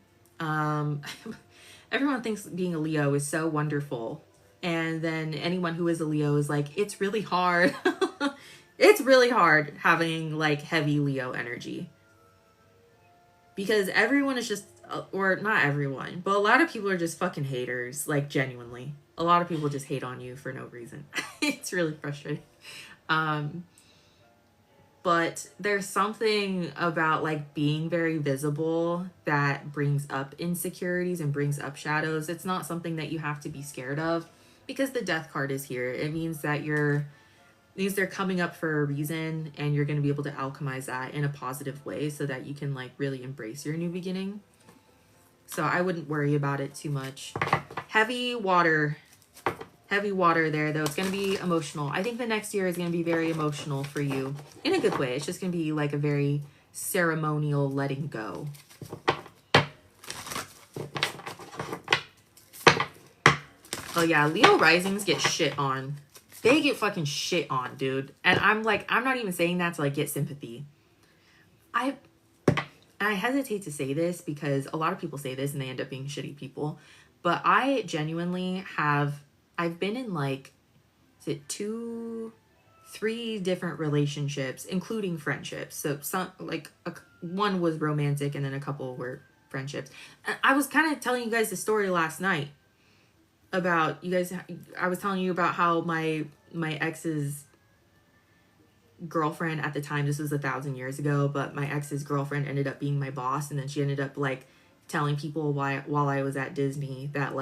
Everyone thinks being a Leo is so wonderful. And then anyone who is a Leo is like, it's really hard. It's really hard having like heavy Leo energy. Because everyone is just, or not everyone, but a lot of people are just fucking haters, like genuinely. A lot of people just hate on you for no reason. It's really frustrating. But there's something about like being very visible that brings up insecurities and brings up shadows. It's not something that you have to be scared of, because the Death card is here. It means that they're coming up for a reason, and you're going to be able to alchemize that in a positive way so that you can like really embrace your new beginning. So I wouldn't worry about it too much. Heavy water there, though. It's going to be emotional. I think the next year is going to be very emotional for you in a good way. It's just going to be like a very ceremonial letting go. Oh yeah, Leo risings get shit on. They get fucking shit on, dude. And I'm like, I'm not even saying that to like get sympathy. I hesitate to say this because a lot of people say this and they end up being shitty people. But I genuinely I've been in like, is it 3 different relationships, including friendships. So some like one was romantic and then a couple were friendships. And I was kind of telling you guys the story last night about I was telling you about how my ex's girlfriend at the time, this was 1,000 years ago, but my ex's girlfriend ended up being my boss, and then she ended up like telling people while I was at Disney that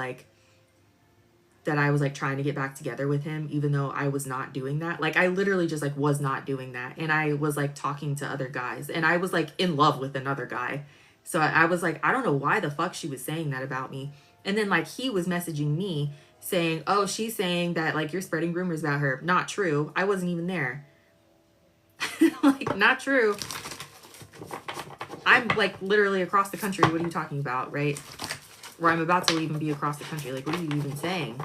I was like trying to get back together with him, even though I was not doing that. Like I literally just like was not doing that, and I was like talking to other guys, and I was like in love with another guy. So I was like, I don't know why the fuck she was saying that about me. And then like he was messaging me saying, oh, she's saying that like you're spreading rumors about her. Not true. I wasn't even there. Like, not true. I'm like literally across the country. What are you talking about, right? Where I'm about to leave and be across the country. Like, what are you even saying?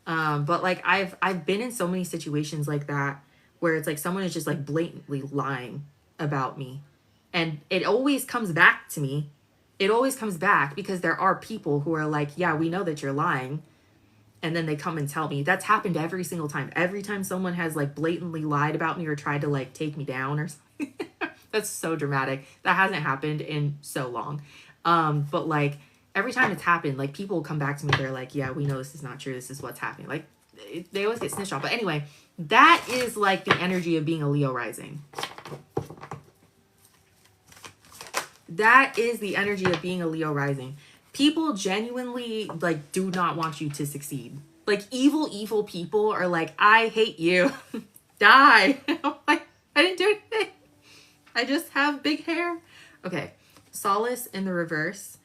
But like I've been in so many situations like that where it's like someone is just like blatantly lying about me. And it always comes back to me. It always comes back because there are people who are like, yeah, we know that you're lying. and then they come and tell me. That's happened every single time. Every time someone has like blatantly lied about me or tried to like take me down or something. That's so dramatic. That hasn't happened in so long. But like every time it's happened, like people will come back to me. They're like, yeah, we know this is not true. This is what's happening. Like they always get snitched on. But anyway, that is like the energy of being a Leo rising. That is the energy of being a Leo rising. People genuinely like do not want you to succeed. Like evil people are like, I hate you. Die. I'm like, I didn't do anything. I just have big hair. Okay. Solace in the reverse.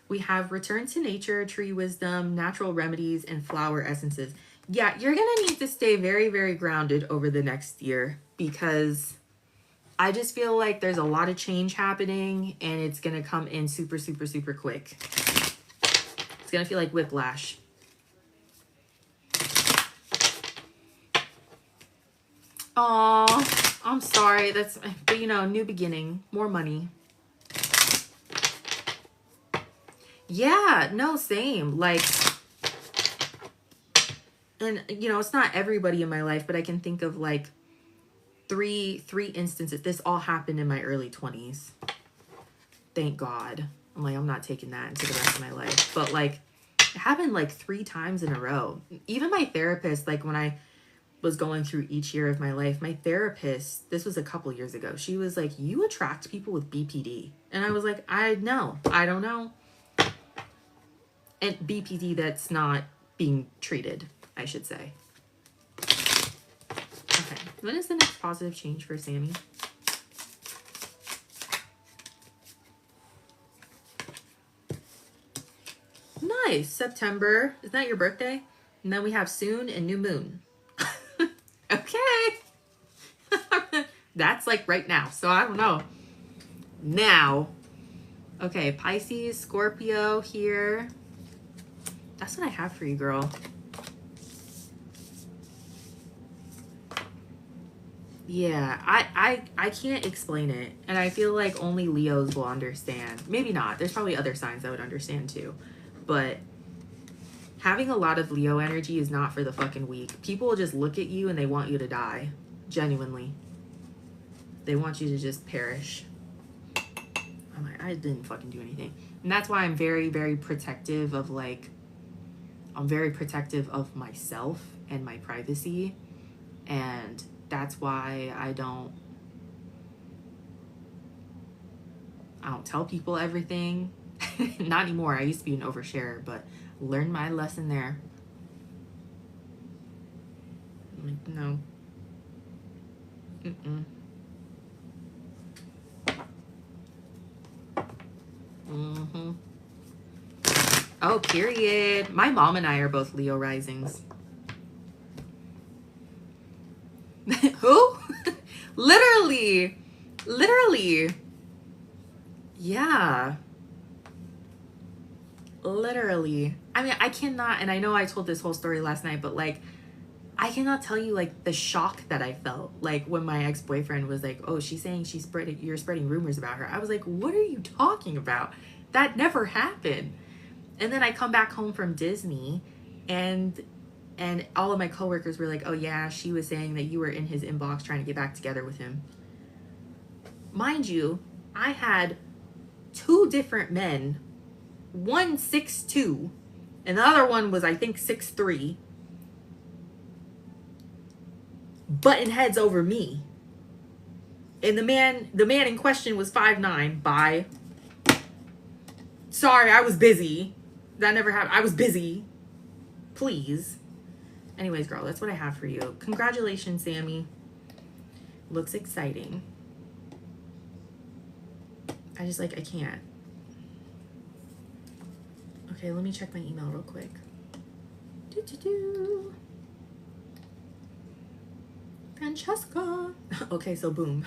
We have return to nature, tree wisdom, natural remedies, and flower essences. Yeah, you're going to need to stay very, very grounded over the next year because I just feel like there's a lot of change happening and it's going to come in super, super, super quick. It's going to feel like whiplash. Oh, I'm sorry. But you know, new beginning, more money. Yeah, no, same. Like, and you know, it's not everybody in my life, but I can think of like three instances. This all happened in my early 20s. Thank God. I'm like, I'm not taking that into the rest of my life. But like, it happened like 3 times in a row. Even my therapist, like when I was going through each year of my life, my therapist, this was a couple years ago, she was like, you attract people with BPD. And I was like, I don't know. And BPD that's not being treated, I should say. Okay, when is the next positive change for Sammy? Nice, September. Isn't that your birthday? And then we have soon and new moon. Okay. That's like right now, so I don't know. Now. Okay, Pisces, Scorpio here. That's what I have for you, girl. Yeah, I can't explain it. And I feel like only Leos will understand. Maybe not. There's probably other signs that would understand too. But having a lot of Leo energy is not for the fucking weak. People will just look at you and they want you to die. Genuinely. They want you to just perish. I'm like, I didn't fucking do anything. And that's why I'm very, very protective of like, I'm very protective of myself and my privacy. And that's why I don't tell people everything. Not anymore. I used to be an oversharer, but learned my lesson there. Like, no. Oh, period. My mom and I are both Leo risings. Who? Literally. Yeah. Literally. I mean, I cannot, and I know I told this whole story last night, but like, I cannot tell you like the shock that I felt like when my ex-boyfriend was like, oh, she's saying you're spreading rumors about her. I was like, what are you talking about? That never happened. And then I come back home from Disney and all of my coworkers were like, oh yeah, she was saying that you were in his inbox trying to get back together with him. Mind you, I had 2 different men, one 6'2", and the other one was I think 6'3", butting heads over me. And the man in question was 5'9". Bye. Sorry, I was busy. That never happened. I was busy. Please. Anyways, girl, that's what I have for you. Congratulations, Sammy. Looks exciting. I can't. Okay, let me check my email real quick. Franchesca. Okay, so boom.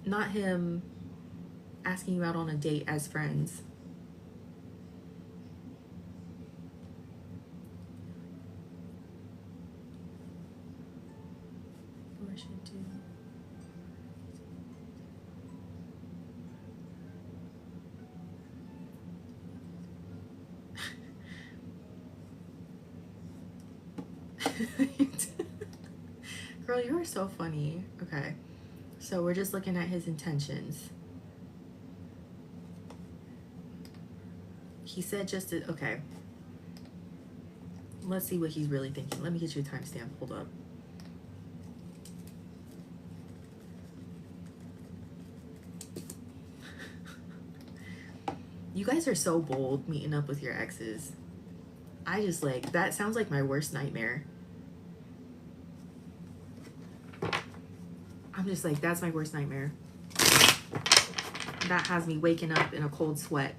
Not him asking you out on a date as friends. What I should do. Girl, you are so funny. Okay. So we're just looking at his intentions. He said just to, okay. Let's see what he's really thinking. Let me get you a timestamp. Hold up. You guys are so bold meeting up with your exes. I just like, that sounds like my worst nightmare. I'm just like, that's my worst nightmare. That has me waking up in a cold sweat.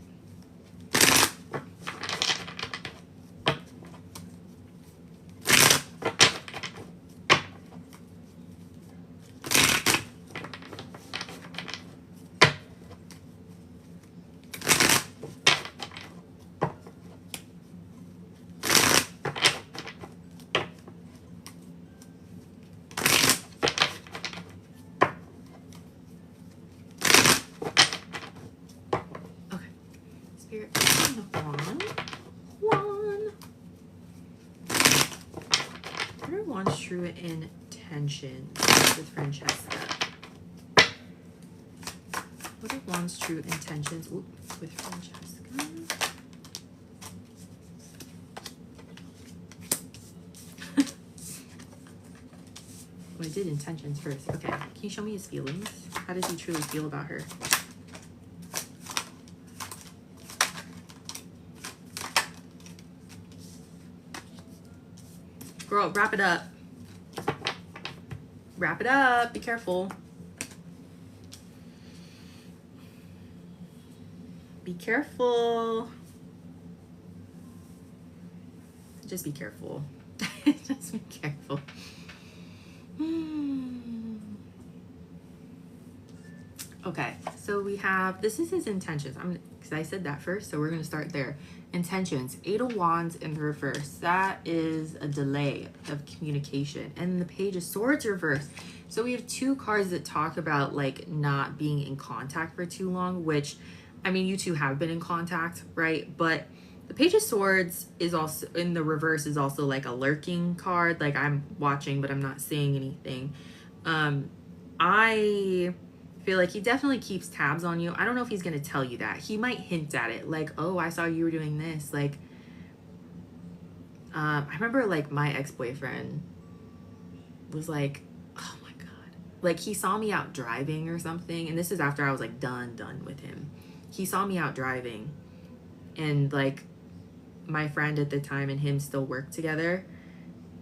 True intentions with Franchesca. What are Juan's true intentions with Franchesca? Well, I did intentions first. Okay, can you show me his feelings? How does he truly feel about her? Girl, wrap it up. Wrap it up. Be careful. Be careful. Just be careful. Just be careful. Okay, so we have, this is his intentions. Because I said that first, so we're going to start there. Intentions, 8 of Wands in the reverse. That is a delay of communication. And the Page of Swords reverse. So we have two cards that talk about like not being in contact for too long, which, I mean, you two have been in contact, right? But the Page of Swords is also, in the reverse, is also like a lurking card. Like I'm watching, but I'm not saying anything. I feel like he definitely keeps tabs on you. I don't know if he's going to tell you that. He might hint at it. Like, oh, I saw you were doing this. Like, I remember like my ex-boyfriend was like, oh my God. Like he saw me out driving or something. And this is after I was like done with him. He saw me out driving. And like my friend at the time and him still worked together.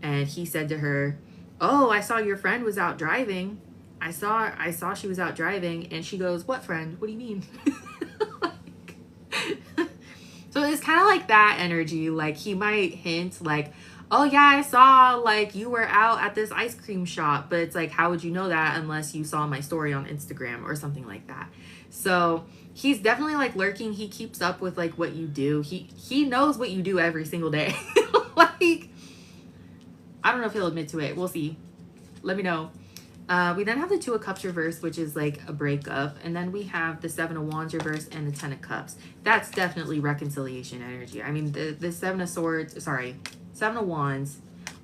And he said to her, oh, I saw your friend was out driving. I saw she was out driving. And she goes, what friend? What do you mean? Like, so it's kind of like that energy. Like he might hint like, oh yeah, I saw like you were out at this ice cream shop. But it's like, how would you know that unless you saw my story on Instagram or something like that? So he's definitely like lurking. He keeps up with like what you do. He knows what you do every single day. Like, I don't know if he'll admit to it. We'll see. Let me know. We then have the 2 of Cups reverse, which is like a breakup. And then we have the 7 of Wands reverse and the 10 of Cups. That's definitely reconciliation energy. I mean, the 7 of Swords, sorry, 7 of Wands.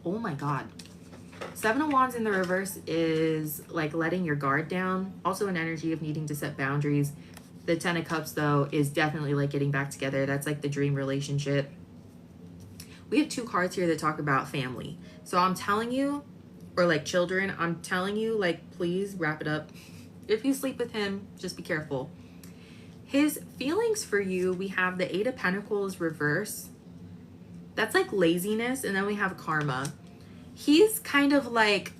Oh my God. 7 of Wands in the reverse is like letting your guard down. Also an energy of needing to set boundaries. The 10 of Cups, though, is definitely like getting back together. That's like the dream relationship. We have 2 cards here that talk about family. So I'm telling you, or like children, I'm telling you, like, please wrap it up. If you sleep with him, just be careful. His feelings for you, we have the 8 of Pentacles reverse. That's like laziness. And then we have karma. He's kind of like,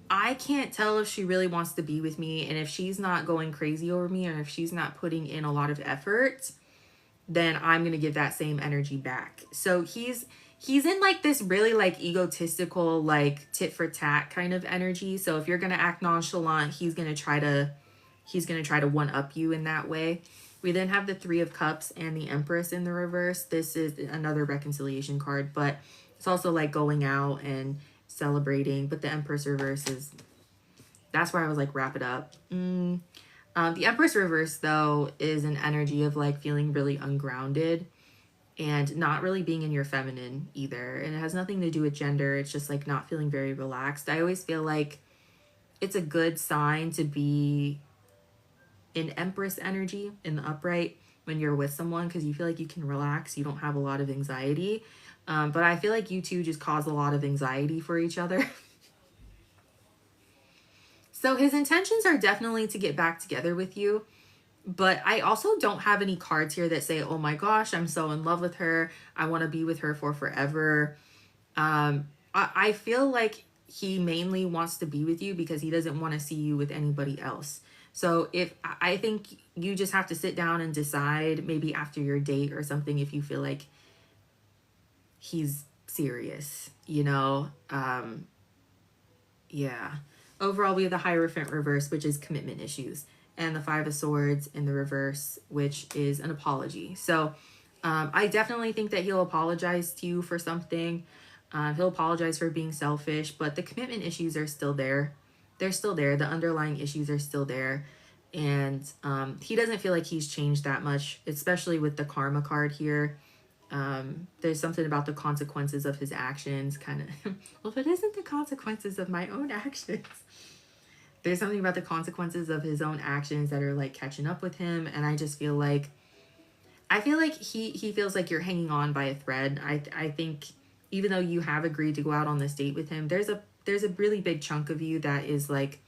I can't tell if she really wants to be with me. And if she's not going crazy over me, or if she's not putting in a lot of effort, then I'm going to give that same energy back. So he's in like this really like egotistical, like tit for tat kind of energy. So if you're going to act nonchalant, he's going to try to one up you in that way. We then have the 3 of Cups and the Empress in the reverse. This is another reconciliation card, but it's also like going out and celebrating. But the Empress reverse is, that's where I was like, wrap it up. The Empress reverse, though, is an energy of like feeling really ungrounded and not really being in your feminine either. And it has nothing to do with gender. It's just like not feeling very relaxed. I always feel like it's a good sign to be in Empress energy in the upright when you're with someone, because you feel like you can relax. You don't have a lot of anxiety. But I feel like you two just cause a lot of anxiety for each other. So his intentions are definitely to get back together with you. But I also don't have any cards here that say, oh my gosh, I'm so in love with her. I want to be with her for forever. I feel like he mainly wants to be with you because he doesn't want to see you with anybody else. So if I think you just have to sit down and decide maybe after your date or something if you feel like he's serious, you know? Yeah. Overall, we have the Hierophant reverse, which is commitment issues, and the Five of Swords in the reverse, which is an apology. So I definitely think that he'll apologize to you for something. He'll apologize for being selfish, but the commitment issues are still there. They're still there. The underlying issues are still there. And he doesn't feel like he's changed that much, especially with the karma card here. There's something about the consequences of his actions kind of, well, if it isn't the consequences of my own actions, there's something about the consequences of his own actions that are like catching up with him. And I just feel like, he feels like you're hanging on by a thread. I think even though you have agreed to go out on this date with him, there's a really big chunk of you that is like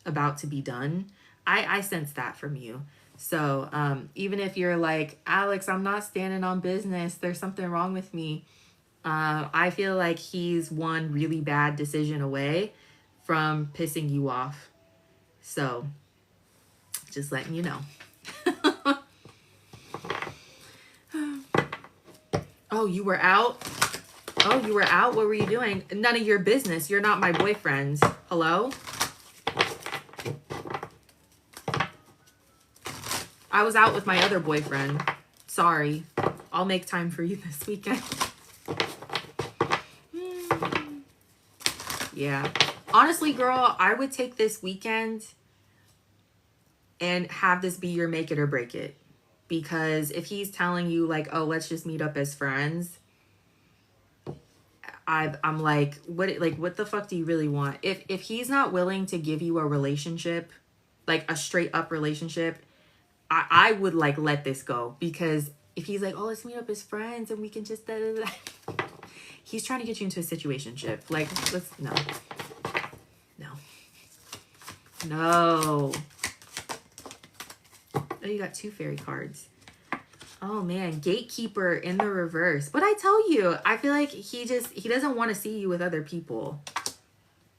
about to be done. I sense that from you. So even if you're like, Alex, I'm not standing on business, there's something wrong with me. I feel like he's one really bad decision away from pissing you off. So just letting you know. Oh, you were out? Oh, you were out? What were you doing? None of your business. You're not my boyfriend. Hello? I was out with my other boyfriend. Sorry. I'll make time for you this weekend. Yeah. Honestly, girl, I would take this weekend and have this be your make it or break it. Because if he's telling you like, oh, let's just meet up as friends, I'm like, what the fuck do you really want? If he's not willing to give you a relationship, like a straight up relationship, I would like let this go. Because if he's like, oh, let's meet up as friends and we can just he's trying to get you into a situationship. Like, no. Oh, you got two fairy cards. Oh man, Gatekeeper in the reverse. But I tell you, I feel like he doesn't want to see you with other people.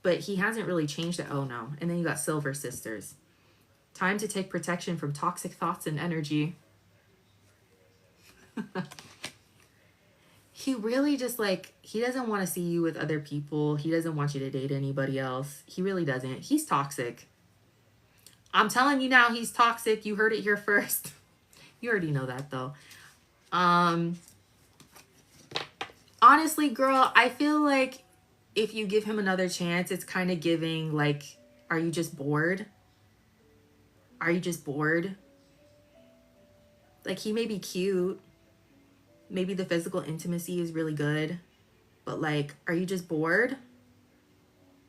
But he hasn't really changed it. Oh no. And then you got Silver Sisters. Time to take protection from toxic thoughts and energy. He really just like, he doesn't want to see you with other people. He doesn't want you to date anybody else. He really doesn't. He's toxic. I'm telling you now, he's toxic. You heard it here first. You already know that though. Honestly, girl, I feel like if you give him another chance, it's kind of giving like, are you just bored? Are you just bored? Like, he may be cute. Maybe the physical intimacy is really good. But like, are you just bored?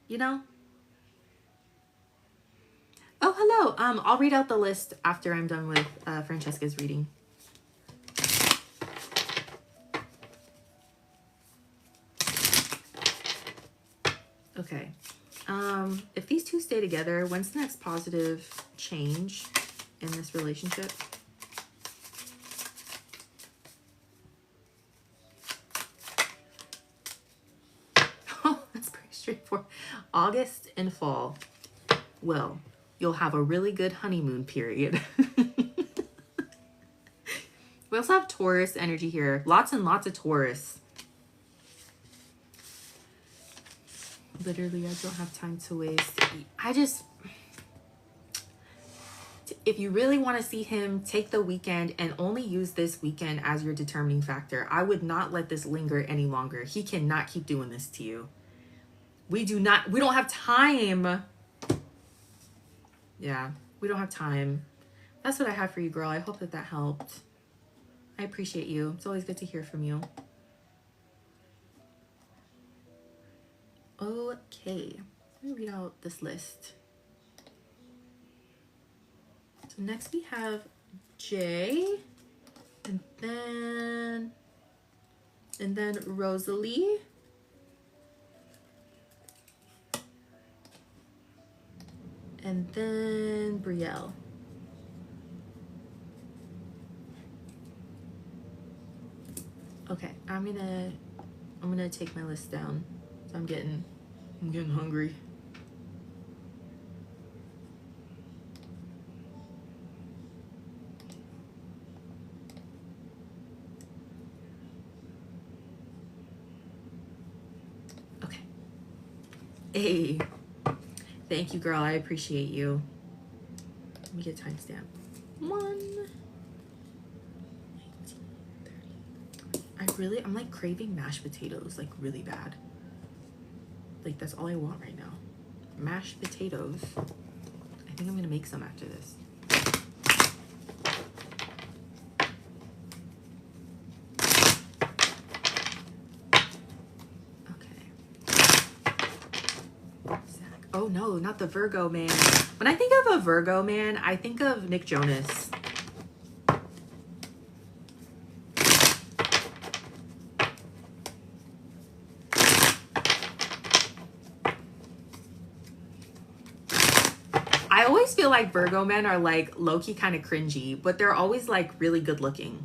You know? Oh, hello. I'll read out the list after I'm done with Francesca's reading. Okay. If these two stay together, when's the next positive change in this relationship? Oh, that's pretty straightforward. August and fall. Well, you'll have a really good honeymoon period. We also have Taurus energy here. Lots and lots of Taurus. Literally, I don't have time to waste. If you really want to see him, take the weekend and only use this weekend as your determining factor. I would not let this linger any longer. He cannot keep doing this to you. We don't have time. Yeah, we don't have time. That's what I have for you, girl. I hope that helped. I appreciate you. It's always good to hear from you. Okay, let me read out this list. So next we have Jay, and then Rosalie, and then Brielle. Okay, I'm gonna take my list down. I'm getting hungry. Okay. Hey, thank you, girl. I appreciate you. Let me get a timestamp. 1:19:30. I'm like craving mashed potatoes, like really bad. Like that's all I want right now. Mashed potatoes. I think I'm gonna make some after this. Oh no, not the Virgo man. When I think of a Virgo man, I think of Nick Jonas. I always feel like Virgo men are like low-key kind of cringy, but they're always like really good looking.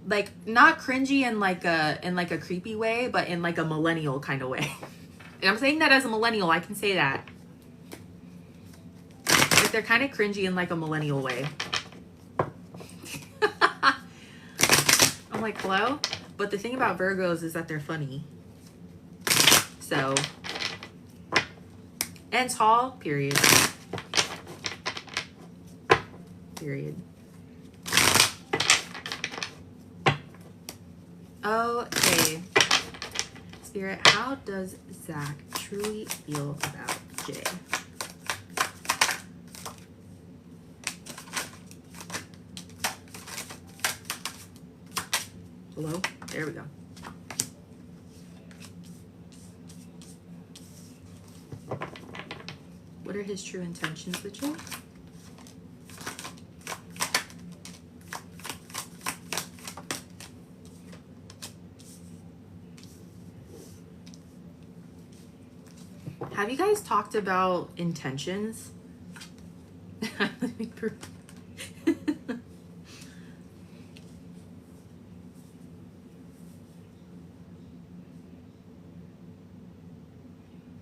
Like not cringy in like a creepy way, but in like a millennial kind of way. And I'm saying that as a millennial, I can say that. Like they're kind of cringy in like a millennial way. I'm like, hello? But the thing about Virgos is that they're funny. So, and tall, period. Period. Okay. Spirit, how does Zach truly feel about Jay? Hello? There we go. What are his true intentions with you? Have you guys talked about intentions?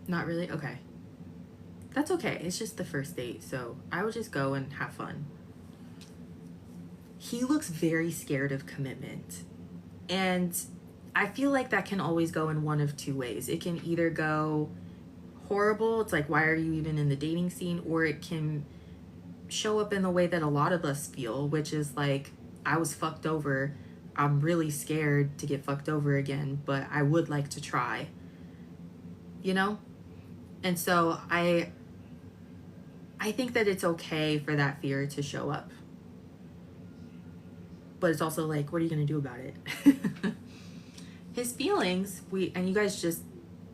Not really? Okay. That's okay. It's just the first date, so I would just go and have fun. He looks very scared of commitment. And I feel like that can always go in one of two ways. It can either go horrible, it's like, why are you even in the dating scene? Or it can show up in the way that a lot of us feel, which is like, I was fucked over. I'm really scared to get fucked over again, but I would like to try. You know? And so I think that it's okay for that fear to show up. But it's also like, what are you going to do about it? His feelings, and you guys just,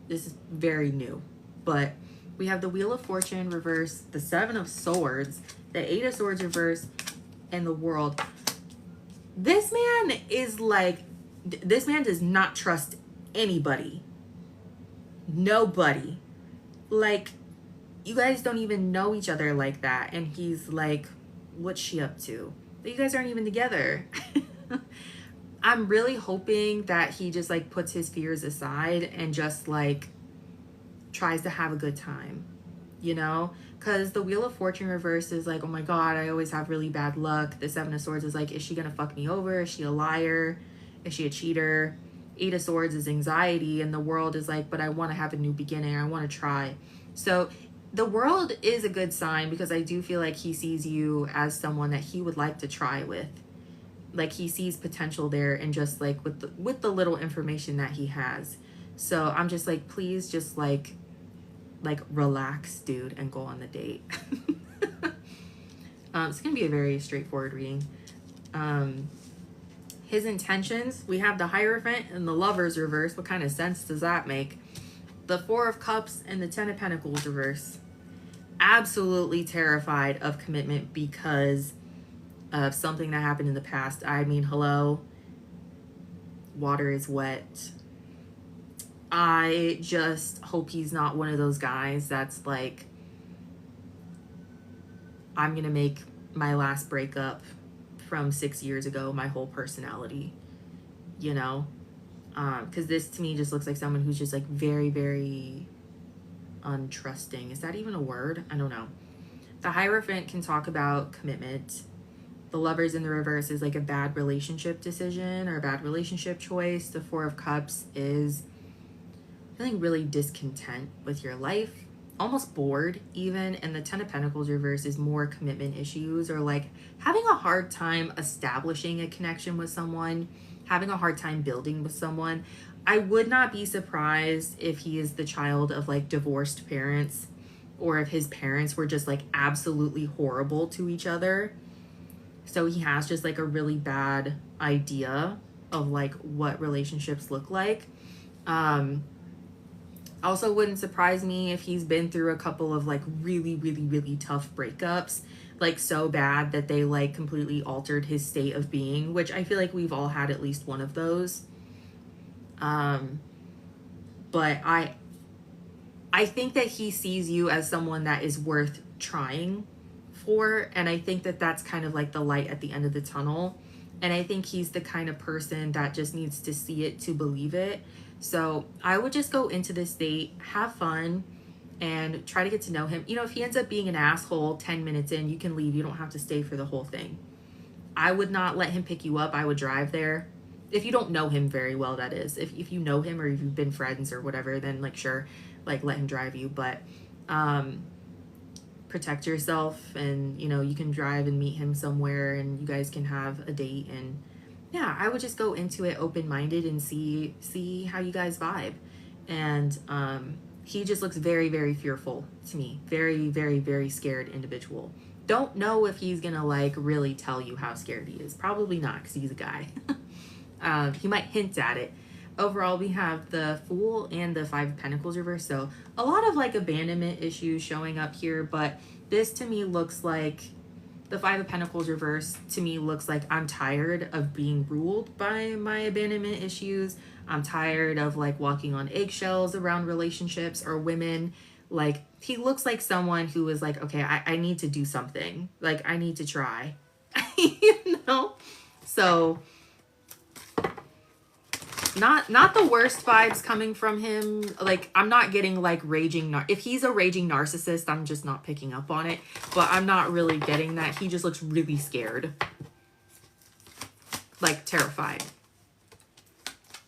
this is very new, but we have the Wheel of Fortune reverse, the Seven of Swords, the Eight of Swords reverse, and the World. This man is like, this man does not trust anybody. Nobody. Like, you guys don't even know each other like that. And he's like, what's she up to? But you guys aren't even together. I'm really hoping that he just like puts his fears aside and just like tries to have a good time, you know? Because the Wheel of Fortune reverse is like, oh my God, I always have really bad luck. The Seven of Swords is like, is she gonna fuck me over? Is she a liar? Is she a cheater? Eight of Swords is anxiety, and the World is like, but I want to have a new beginning. I want to try. So the World is a good sign because I do feel like he sees you as someone that he would like to try with. Like he sees potential there, and just like with the little information that he has. So I'm just like, please just like relax, dude, and go on the date. It's gonna be a very straightforward reading. His intentions, we have the Hierophant and the Lovers reverse. What kind of sense does that make? The Four of Cups and the Ten of Pentacles reverse. absolutely terrified of commitment because of something that happened in the past. I mean, hello, water is wet. I just hope he's not one of those guys that's like, I'm going to make my last breakup from 6 years ago my whole personality, you know? Because this to me just looks like someone who's just like very, very untrusting. Is that even a word? I don't know. The Hierophant can talk about commitment. The Lovers in the reverse is like a bad relationship decision or a bad relationship choice. The Four of Cups is feeling really discontent with your life, almost bored even. And the Ten of Pentacles reverse is more commitment issues, or like having a hard time establishing a connection with someone, having a hard time building with someone. I would not be surprised if he is the child of like divorced parents, or if his parents were just like absolutely horrible to each other. So he has just like a really bad idea of like what relationships look like. Also wouldn't surprise me if he's been through a couple of like really, really, really tough breakups, like so bad that they like completely altered his state of being, which I feel like we've all had at least one of those. But I think that he sees you as someone that is worth trying for, and I think that that's kind of like the light at the end of the tunnel. And I think he's the kind of person that just needs to see it to believe it. So I would just go into this date, have fun, and try to get to know him. You know, if he ends up being an asshole 10 minutes in, you can leave. You don't have to stay for the whole thing. I would not let him pick you up. I would drive there. If you don't know him very well, that is. If you know him or if you've been friends or whatever, then like sure, like let him drive you. But protect yourself, and you know, you can drive and meet him somewhere and you guys can have a date. And yeah, I would just go into it open-minded and see how you guys vibe. And he just looks very, very fearful to me. Very, very, very scared individual. Don't know if he's gonna like really tell you how scared he is. Probably not, because he's a guy. He might hint at it. Overall, we have the Fool and the Five of Pentacles reverse. So a lot of like abandonment issues showing up here, but this to me looks like the Five of Pentacles reverse to me looks like I'm tired of being ruled by my abandonment issues. I'm tired of like walking on eggshells around relationships or women. Like he looks like someone who is like, okay, I need to do something. Like I need to try, you know? So not the worst vibes coming from him. Like I'm not getting like raging. If he's a raging narcissist, I'm just not picking up on it. But I'm not really getting that. He just looks really scared, like terrified.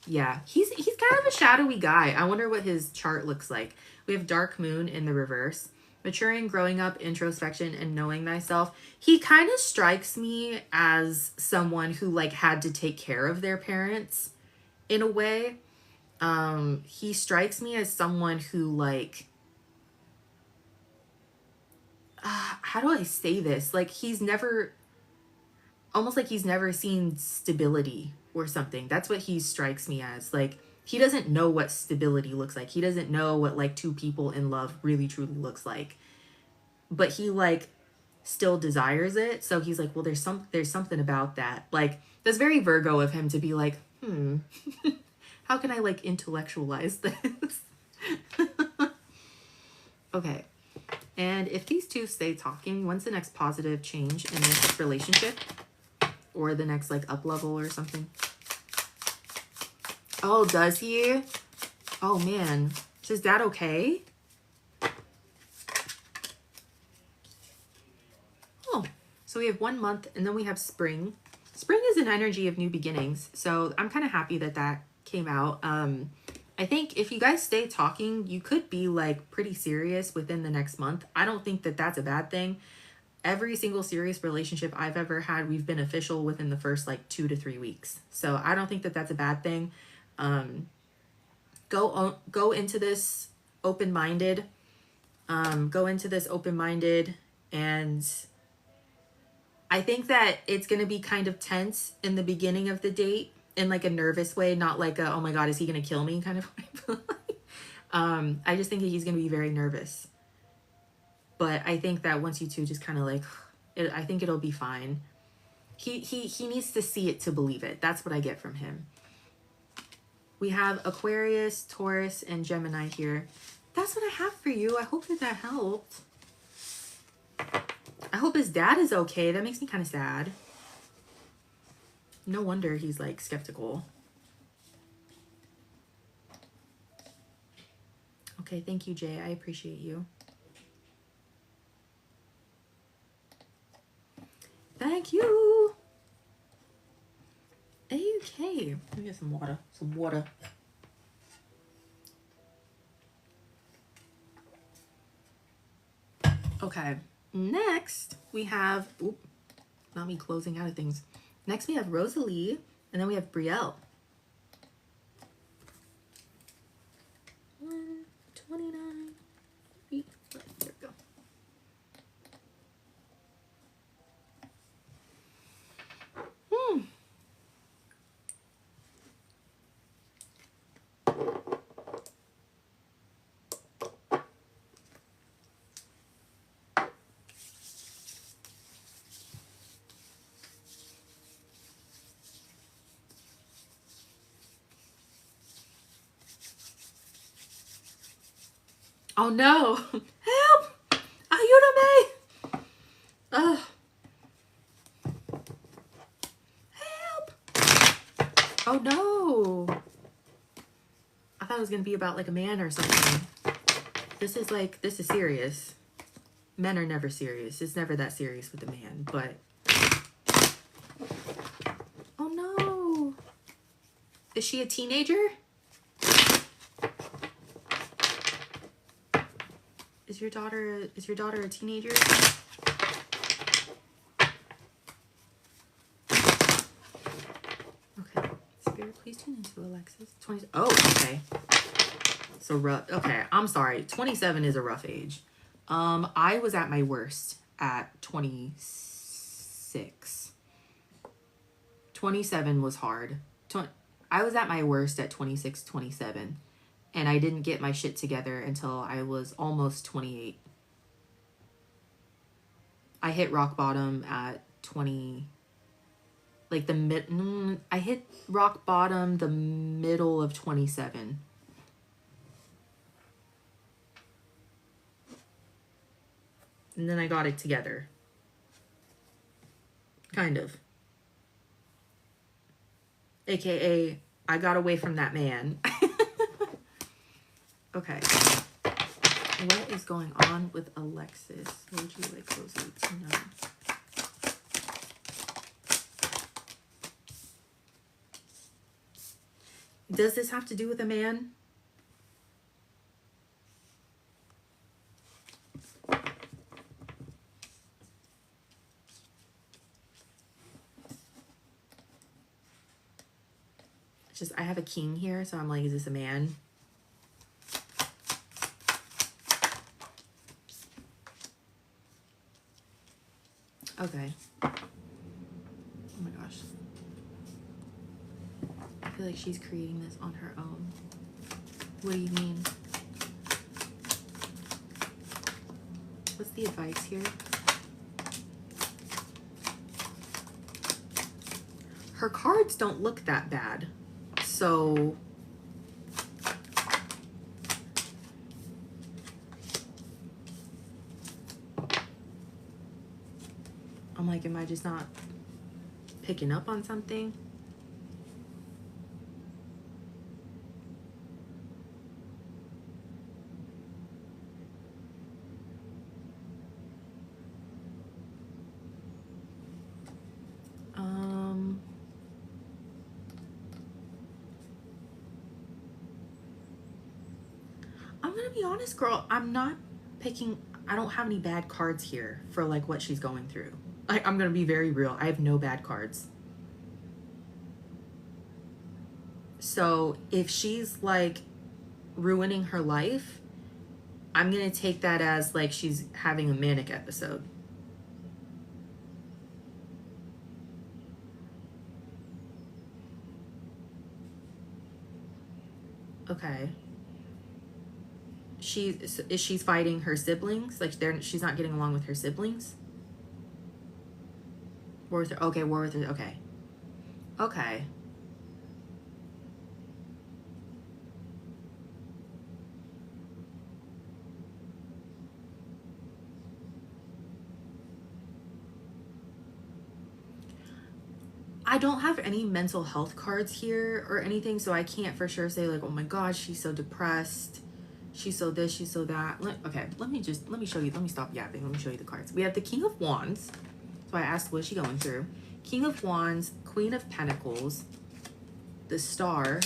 Yeah, he's kind of a shadowy guy. I wonder what his chart looks like. We have Dark Moon in the reverse. Maturing, growing up, introspection, and knowing thyself. He kind of strikes me as someone who like had to take care of their parents in a way. He strikes me as someone who like, how do I say this? Like he's never, almost like he's never seen stability or something. That's what he strikes me as. Like he doesn't know what stability looks like. He doesn't know what like two people in love really truly looks like. But he like still desires it. So he's like, well, there's something about that. Like that's very Virgo of him to be like, how can I like intellectualize this? Okay. And if these two stay talking, when's the next positive change in this relationship? Or the next like up level or something? Oh, does he? Oh man. Is his dad okay? Oh, so we have 1 month and then we have spring. Spring is an energy of new beginnings. So I'm kind of happy that that came out. I think if you guys stay talking, you could be like pretty serious within the next month. I don't think that that's a bad thing. Every single serious relationship I've ever had, we've been official within the first like 2 to 3 weeks. So I don't think that that's a bad thing. Go into this open-minded. Go into this open-minded, and I think that it's going to be kind of tense in the beginning of the date in like a nervous way, not like a, oh my God, is he going to kill me kind of way. I just think that he's going to be very nervous. But I think that once you two just kind of like, I think it'll be fine. He needs to see it to believe it. That's what I get from him. We have Aquarius, Taurus, and Gemini here. That's what I have for you. I hope that that helped. I hope his dad is okay. That makes me kind of sad. No wonder he's like skeptical. Okay, thank you, Jay. I appreciate you. Thank you. Okay. Let me get some water. Some water. Okay. Next, we have... Oop, not me closing out of things. Next, we have Rosalie. And then we have Brielle. 129. There we go. Oh no! Help! Ayúdame! Ugh. Help! Oh no! I thought it was gonna be about like a man or something. This is serious. Men are never serious. It's never that serious with a man, but... Oh no! Is she a teenager? Is your daughter a teenager? Okay. Spirit, please tune into Alexis. 20. Oh, okay. So rough. Okay, I'm sorry. 27 is a rough age. I was at my worst at 26. 27 was hard. I was at my worst at 26, 27. And I didn't get my shit together until I was almost 28. I hit rock bottom at 20. Like I hit rock bottom the middle of 27. And then I got it together. Kind of. AKA, I got away from that man. Okay. What is going on with Alexis? What would you like Rosalie to know? Does this have to do with a man? It's just, I have a king here, so I'm like, is this a man? Okay. Oh my gosh. I feel like she's creating this on her own. What do you mean? What's the advice here? Her cards don't look that bad. So... I'm like, am I just not picking up on something? I'm gonna be honest, girl. I'm not picking... I don't have any bad cards here for like what she's going through. I'm gonna be very real. I have no bad cards. So if she's like ruining her life, I'm gonna take that as like she's having a manic episode. Okay. she's fighting her siblings? Like she's not getting along with her siblings? War with her. Okay, war with her. Okay. Okay. I don't have any mental health cards here or anything, so I can't for sure say like, oh my gosh, she's so depressed. She's so this, she's so that. Okay, let me show you. Let me stop yapping. Let me show you the cards. We have the King of Wands. So I asked, what's she going through? King of Wands, Queen of Pentacles, the Star,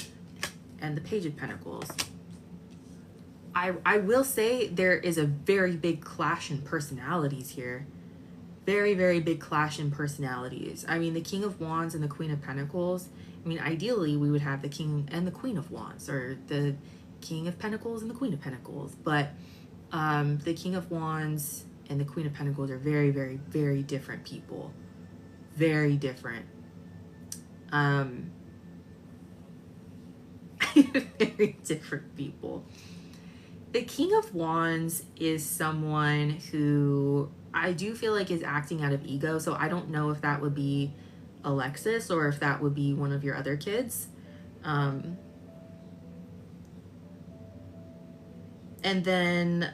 and the Page of Pentacles. I will say there is a very big clash in personalities here. Very, very big clash in personalities. I mean, the King of Wands and the Queen of Pentacles. I mean, ideally, we would have the King and the Queen of Wands, or the King of Pentacles and the Queen of Pentacles. But the King of Wands and the Queen of Pentacles are very, very, very different people. Very different. Very different people. The King of Wands is someone who I do feel like is acting out of ego. So I don't know if that would be Alexis or if that would be one of your other kids. And then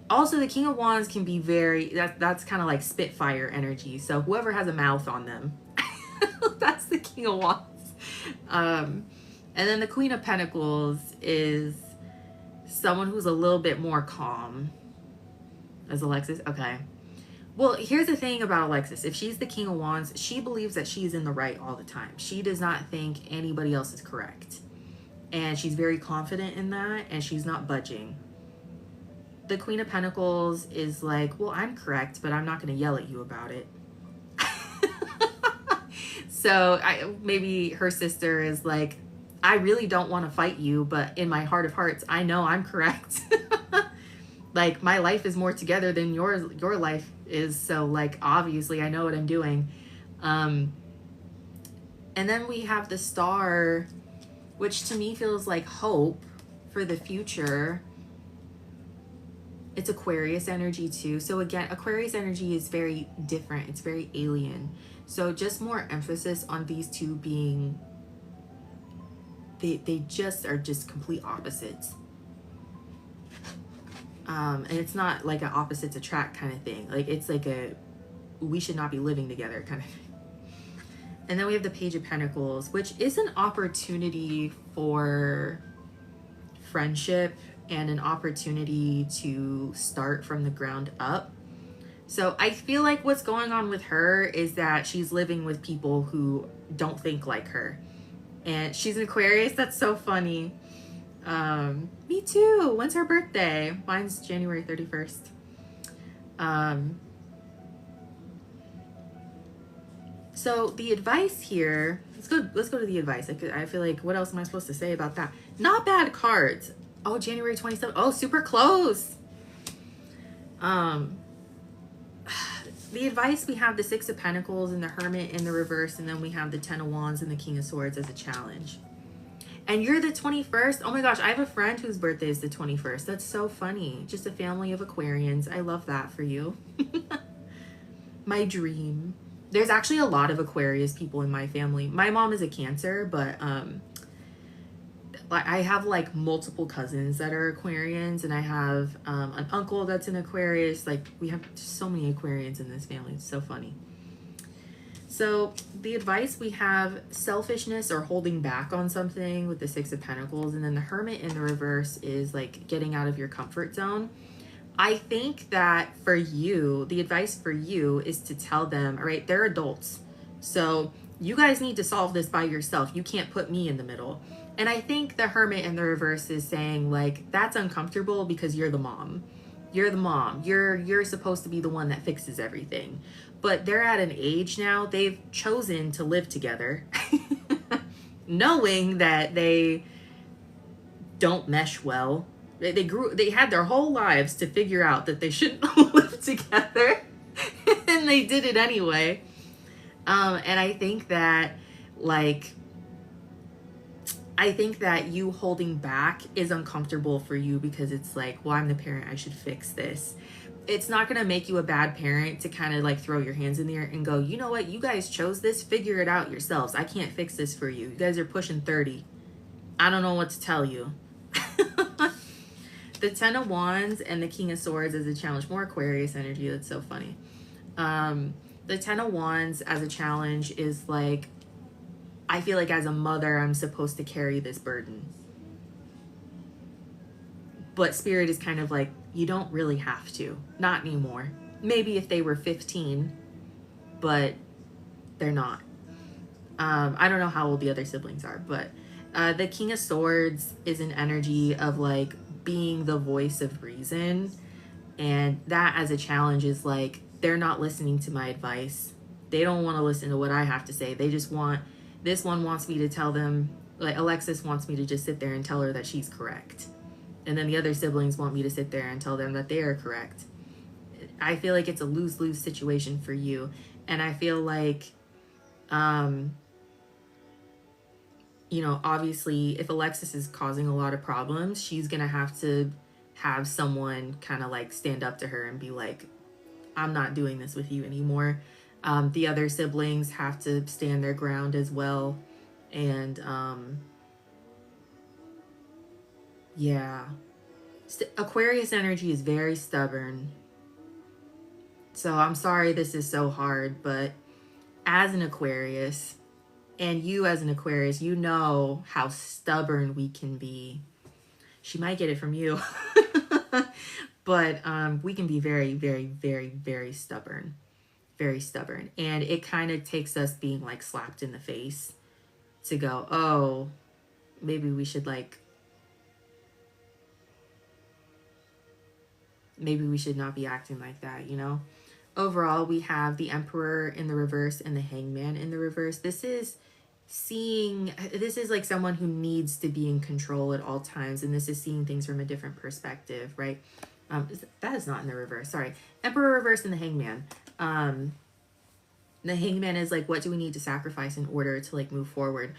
also the King of Wands can be very, that's kind of like Spitfire energy. So whoever has a mouth on them, that's the King of Wands. And then the Queen of Pentacles is someone who's a little bit more calm. As Alexis? Okay. Well, here's the thing about Alexis. If she's the King of Wands, she believes that she's in the right all the time. She does not think anybody else is correct. And she's very confident in that, and she's not budging. The Queen of Pentacles is like, well, I'm correct, but I'm not going to yell at you about it. So maybe her sister is like, I really don't want to fight you, but in my heart of hearts, I know I'm correct. Like, my life is more together than your life is. So, like, obviously, I know what I'm doing. And then we have the Star, which to me feels like hope for the future. It's Aquarius energy, too. So, again, Aquarius energy is very different. It's very alien. So, just more emphasis on these two being... They just are just complete opposites. And it's not like an opposites attract kind of thing. Like, it's like a we should not be living together kind of thing. And then we have the Page of Pentacles, which is an opportunity for friendship and an opportunity to start from the ground up. So I feel like what's going on with her is that she's living with people who don't think like her. And she's an Aquarius. That's so funny. Me too. When's her birthday? Mine's January 31st. So the advice here, let's go to the advice. I feel like, what else am I supposed to say about that? Not bad cards. Oh, January 27th. Oh, super close. The advice, we have the Six of Pentacles and the Hermit in the reverse, and then we have the Ten of Wands and the King of Swords as a challenge. And you're the 21st. Oh my gosh, I have a friend whose birthday is the 21st. That's so funny. Just a family of Aquarians. I love that for you. My dream. There's actually a lot of Aquarius people in my family. My mom is a Cancer, but I have like multiple cousins that are Aquarians, and I have an uncle that's an Aquarius. Like, we have so many Aquarians in this family. It's so funny. So the advice, we have selfishness or holding back on something with the Six of Pentacles, and then the Hermit in the reverse is like getting out of your comfort zone. I think that for you, the advice for you is to tell them, all right, they're adults, so you guys need to solve this by yourself. You can't put me in the middle. And I think the Hermit in the reverse is saying, like, that's uncomfortable because you're the mom. You're the mom. You're supposed to be the one that fixes everything. But they're at an age now, they've chosen to live together, knowing that they don't mesh well. They had their whole lives to figure out that they shouldn't live together, and they did it anyway. And I think that, like, I think that you holding back is uncomfortable for you because it's like, well, I'm the parent, I should fix this. It's not going to make you a bad parent to kind of like throw your hands in the air and go, you know what, you guys chose this, figure it out yourselves. I can't fix this for you. You guys are pushing 30. I don't know what to tell you. The Ten of Wands and the King of Swords as a challenge. More Aquarius energy. That's so funny. The Ten of Wands as a challenge is like, I feel like as a mother, I'm supposed to carry this burden. But Spirit is kind of like, you don't really have to. Not anymore. Maybe if they were 15, but they're not. I don't know how old the other siblings are, but the King of Swords is an energy of like being the voice of reason. And that as a challenge is like, they're not listening to my advice. They don't want to listen to what I have to say. They just want, this one wants me to tell them, like Alexis wants me to just sit there and tell her that she's correct. And then the other siblings want me to sit there and tell them that they are correct. I feel like it's a lose-lose situation for you. And I feel like, you know, obviously if Alexis is causing a lot of problems, she's going to have someone kind of like stand up to her and be like, I'm not doing this with you anymore. The other siblings have to stand their ground as well. And, yeah. Aquarius energy is very stubborn. So I'm sorry this is so hard, but as an Aquarius, and you as an Aquarius, you know how stubborn we can be. She might get it from you. But we can be very, very, very, very stubborn. Very stubborn. And it kind of takes us being like slapped in the face to go, oh, maybe we should like, maybe we should not be acting like that, you know? Overall, we have the Emperor in the reverse and the Hangman in the reverse. This is like someone who needs to be in control at all times. And this is seeing things from a different perspective, right? That is not in the reverse. Sorry. Emperor reverse and the Hangman. The Hangman is like, what do we need to sacrifice in order to like move forward?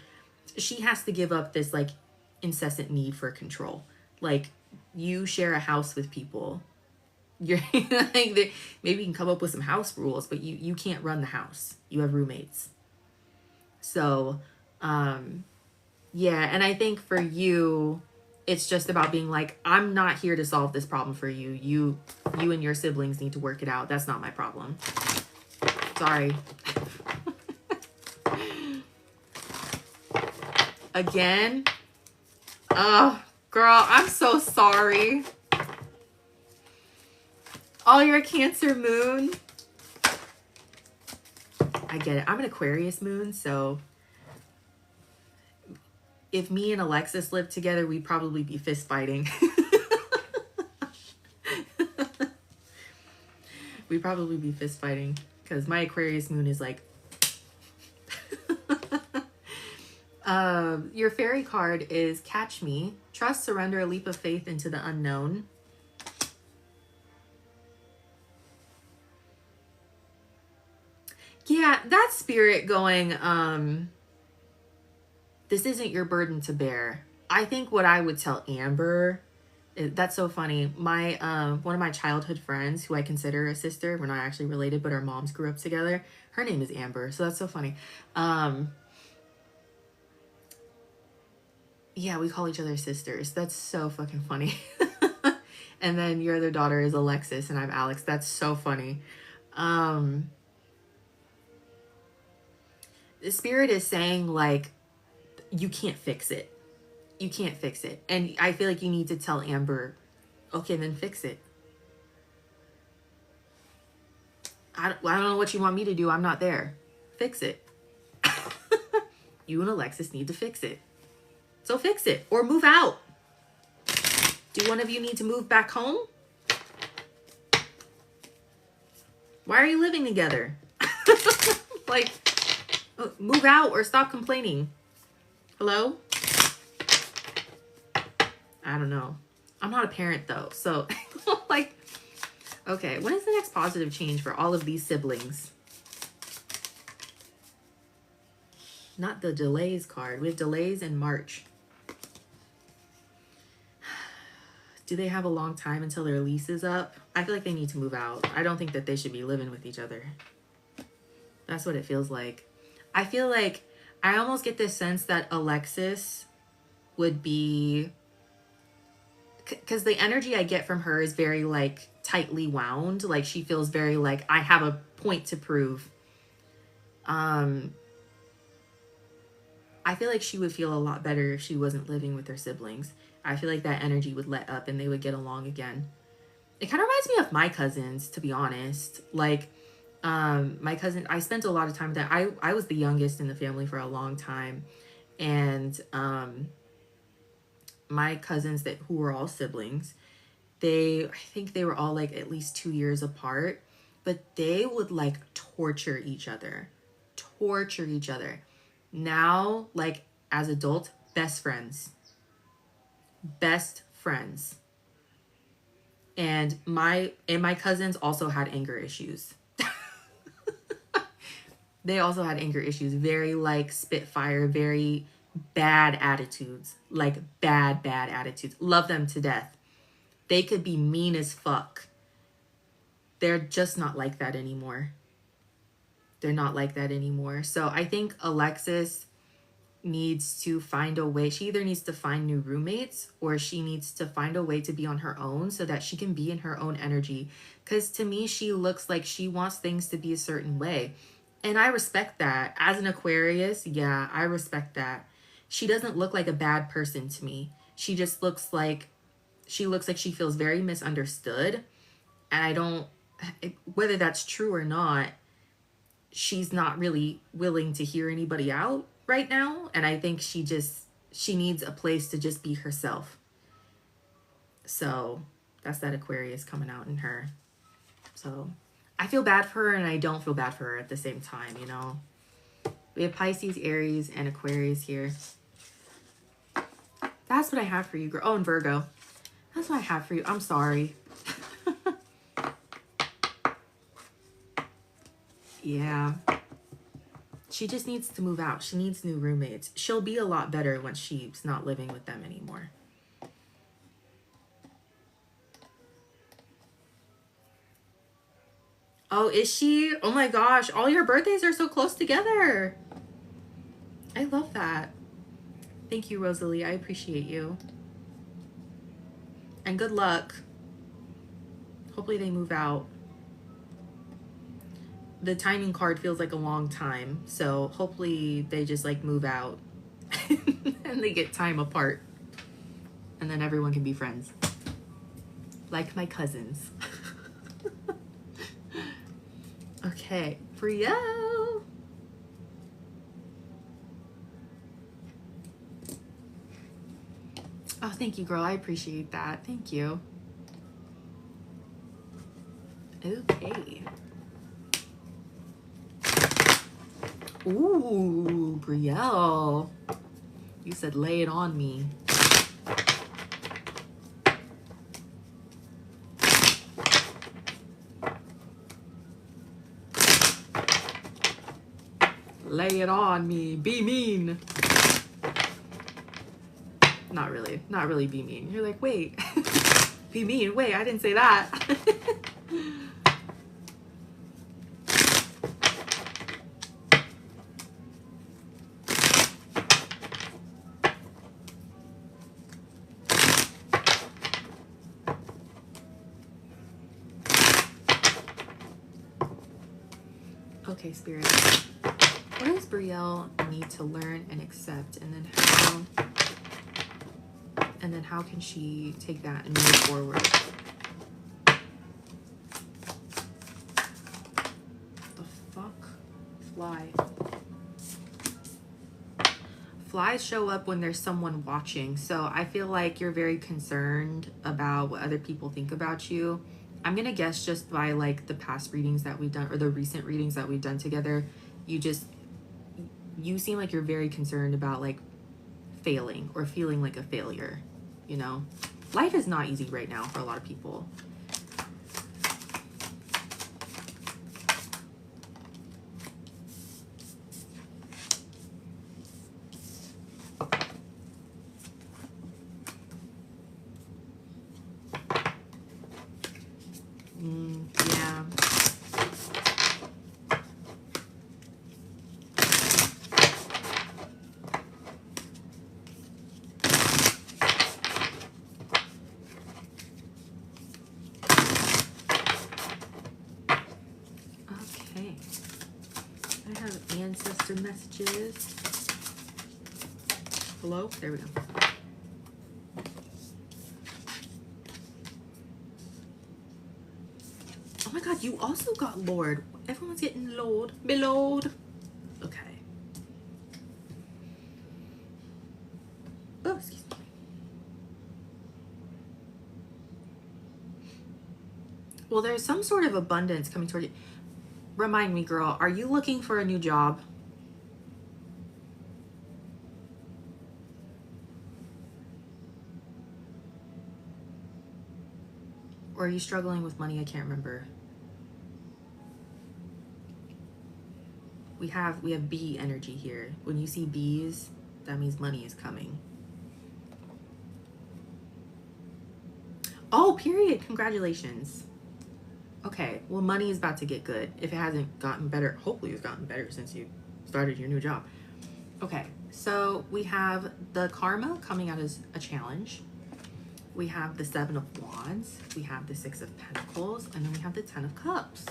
She has to give up this like incessant need for control. Like you share a house with people. You're like, maybe you can come up with some house rules, but you can't run the house. You have roommates. So, yeah. And I think for you, it's just about being like, I'm not here to solve this problem for you. You and your siblings need to work it out. That's not my problem. Sorry. Again. Oh, girl, I'm so sorry. Oh, you're a Cancer moon. I get it. I'm an Aquarius moon, so if me and Alexis lived together, we'd probably be fist fighting. We'd probably be fist fighting because my Aquarius moon is like... Your fairy card is Catch Me. Trust, surrender, a leap of faith into the unknown. Yeah, that spirit going, this isn't your burden to bear. I think what I would tell Amber, that's so funny. My, one of my childhood friends who I consider a sister, we're not actually related, but our moms grew up together. Her name is Amber. So that's so funny. Yeah, we call each other sisters. That's so fucking funny. And then your other daughter is Alexis and I'm Alex. That's so funny. The spirit is saying like, you can't fix it. You can't fix it. And I feel like you need to tell Amber, okay, then fix it. I don't know what you want me to do. I'm not there. Fix it. You and Alexis need to fix it. So fix it or move out. Do one of you need to move back home? Why are you living together? Like, move out or stop complaining. Hello? I don't know. I'm not a parent though. So like, okay, when is the next positive change for all of these siblings? Not the delays card. We have delays in March. Do they have a long time until their lease is up? I feel like they need to move out. I don't think that they should be living with each other. That's what it feels like. I feel like I almost get this sense that Alexis would be, because the energy I get from her is very like tightly wound. Like she feels very like, I have a point to prove. I feel like she would feel a lot better if she wasn't living with her siblings. I feel like that energy would let up and they would get along again. It kind of reminds me of my cousins, to be honest. Like, my cousin, I spent a lot of time with them. I was the youngest in the family for a long time. And my cousins who were all siblings, I think they were all like at least 2 years apart. But they would like torture each other. Now, like as adults, best friends. And my cousins also had anger issues. They also had anger issues. Very like Spitfire, very bad attitudes. Like bad attitudes. Love them to death. They could be mean as fuck. They're just not like that anymore. So I think Alexis needs to find a way. She either needs to find new roommates or she needs to find a way to be on her own so that she can be in her own energy. Because to me, she looks like she wants things to be a certain way. And I respect that. As an Aquarius, yeah, I respect that. She doesn't look like a bad person to me. She just looks like she feels very misunderstood. And I don't, whether that's true or not, she's not really willing to hear anybody out right now. And I think she needs a place to just be herself. So that's that Aquarius coming out in her. So I feel bad for her and I don't feel bad for her at the same time, you know. We have Pisces, Aries, and Aquarius here. That's what I have for you, girl. Oh, and Virgo. That's what I have for you. I'm sorry. Yeah. She just needs to move out. She needs new roommates. She'll be a lot better when she's not living with them anymore. Oh, is she? Oh my gosh. All your birthdays are so close together. I love that. Thank you, Rosalie. I appreciate you. And good luck. Hopefully they move out. The timing card feels like a long time. So hopefully they just like move out and they get time apart. And then everyone can be friends. Like my cousins. Okay, Brielle. Oh, thank you, girl. I appreciate that. Thank you. Okay. Ooh, Brielle. You said lay it on me. Lay it on me. Be mean. Not really. Not really be mean. You're like, wait. Be mean. Wait, I didn't say that. Okay, Spirit. What does Brielle need to learn and accept? And then how can she take that and move forward? The fuck? Fly. Flies show up when there's someone watching. So I feel like you're very concerned about what other people think about you. I'm going to guess just by like the past readings that we've done or the recent readings that we've done together, you seem like you're very concerned about like failing or feeling like a failure, you know? Life is not easy right now for a lot of people. Yeah. Okay. I have ancestor messages. Hello? There we go. Oh my god, you also got Lord. Everyone's getting Lord. Beload. Okay. Oh, excuse me. Well, there's some sort of abundance coming toward you. Remind me, girl, are you looking for a new job? Or are you struggling with money? I can't remember. We have bee energy here. When you see bees, that means money is coming. Oh, period. Congratulations. Okay, well, money is about to get good. If it hasn't gotten better, hopefully it's gotten better since you started your new job. Okay, so we have the karma coming out as a challenge. We have the 7 of Wands. We have the 6 of Pentacles. And then we have the 10 of Cups.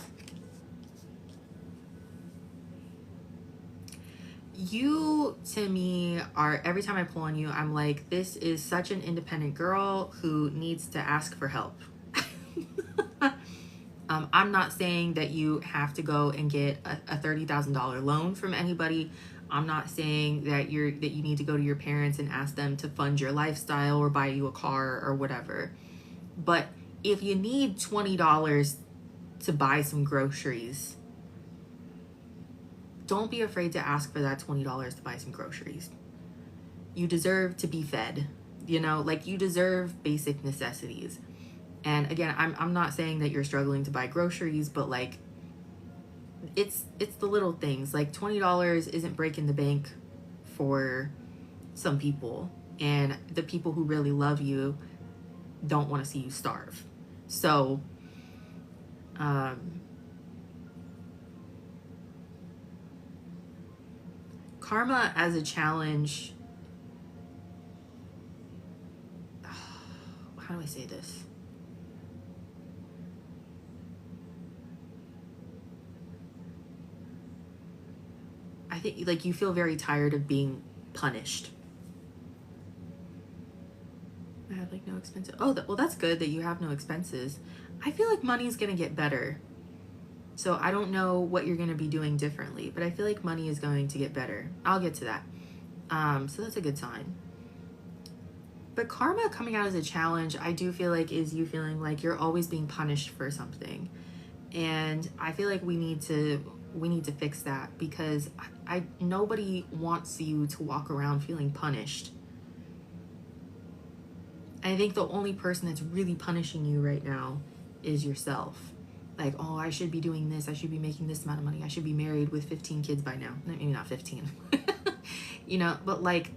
You, to me, are, every time I pull on you, I'm like, this is such an independent girl who needs to ask for help. I'm not saying that you have to go and get a $30,000 loan from anybody. I'm not saying that you need to go to your parents and ask them to fund your lifestyle or buy you a car or whatever. But if you need $20 to buy some groceries, don't be afraid to ask for that $20 to buy some groceries. You deserve to be fed, you know, like you deserve basic necessities. And again, I'm not saying that you're struggling to buy groceries, but like it's the little things. Like $20 isn't breaking the bank for some people, and the people who really love you don't want to see you starve. So karma as a challenge, how do I say this? I think like you feel very tired of being punished. I have like no expenses. Oh, well, that's good that you have no expenses. I feel like money's gonna get better. So I don't know what you're gonna be doing differently, but I feel like money is going to get better. I'll get to that. So that's a good sign. But karma coming out as a challenge, I do feel like is you feeling like you're always being punished for something. And I feel like we need to fix that, because nobody wants you to walk around feeling punished. I think the only person that's really punishing you right now is yourself. Like, oh, I should be doing this. I should be making this amount of money. I should be married with 15 kids by now. Maybe not 15. You know, but like,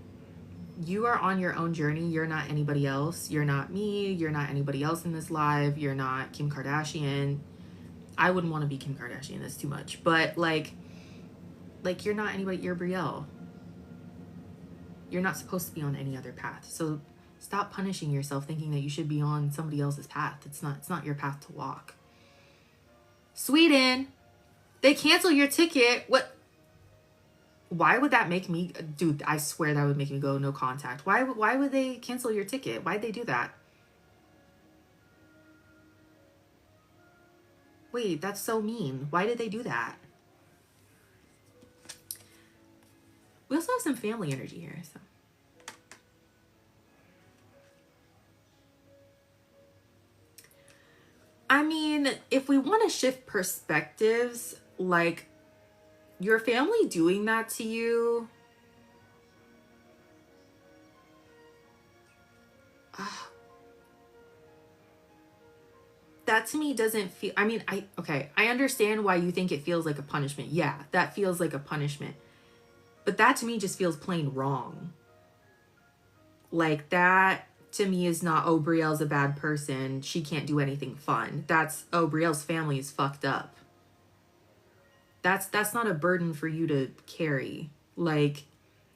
you are on your own journey. You're not anybody else. You're not me. You're not anybody else in this live. You're not Kim Kardashian. I wouldn't want to be Kim Kardashian. That's too much. But like you're not anybody. You're Brielle. You're not supposed to be on any other path. So stop punishing yourself thinking that you should be on somebody else's path. It's not your path to walk. Sweden, they cancel your ticket. What? Why would that make me, dude, I swear that would make me go no contact. Why would they cancel your ticket? Why'd they do that? Wait, that's so mean. Why did they do that? We also have some family energy here, so. I mean, if we want to shift perspectives, like, your family doing that to you, that to me doesn't feel, I mean, I understand why you think it feels like a punishment. Yeah, that feels like a punishment. But that to me just feels plain wrong. Like, that to me is not, oh, Brielle's a bad person, she can't do anything fun. That's, oh, Brielle's family is fucked up. That's not a burden for you to carry. Like,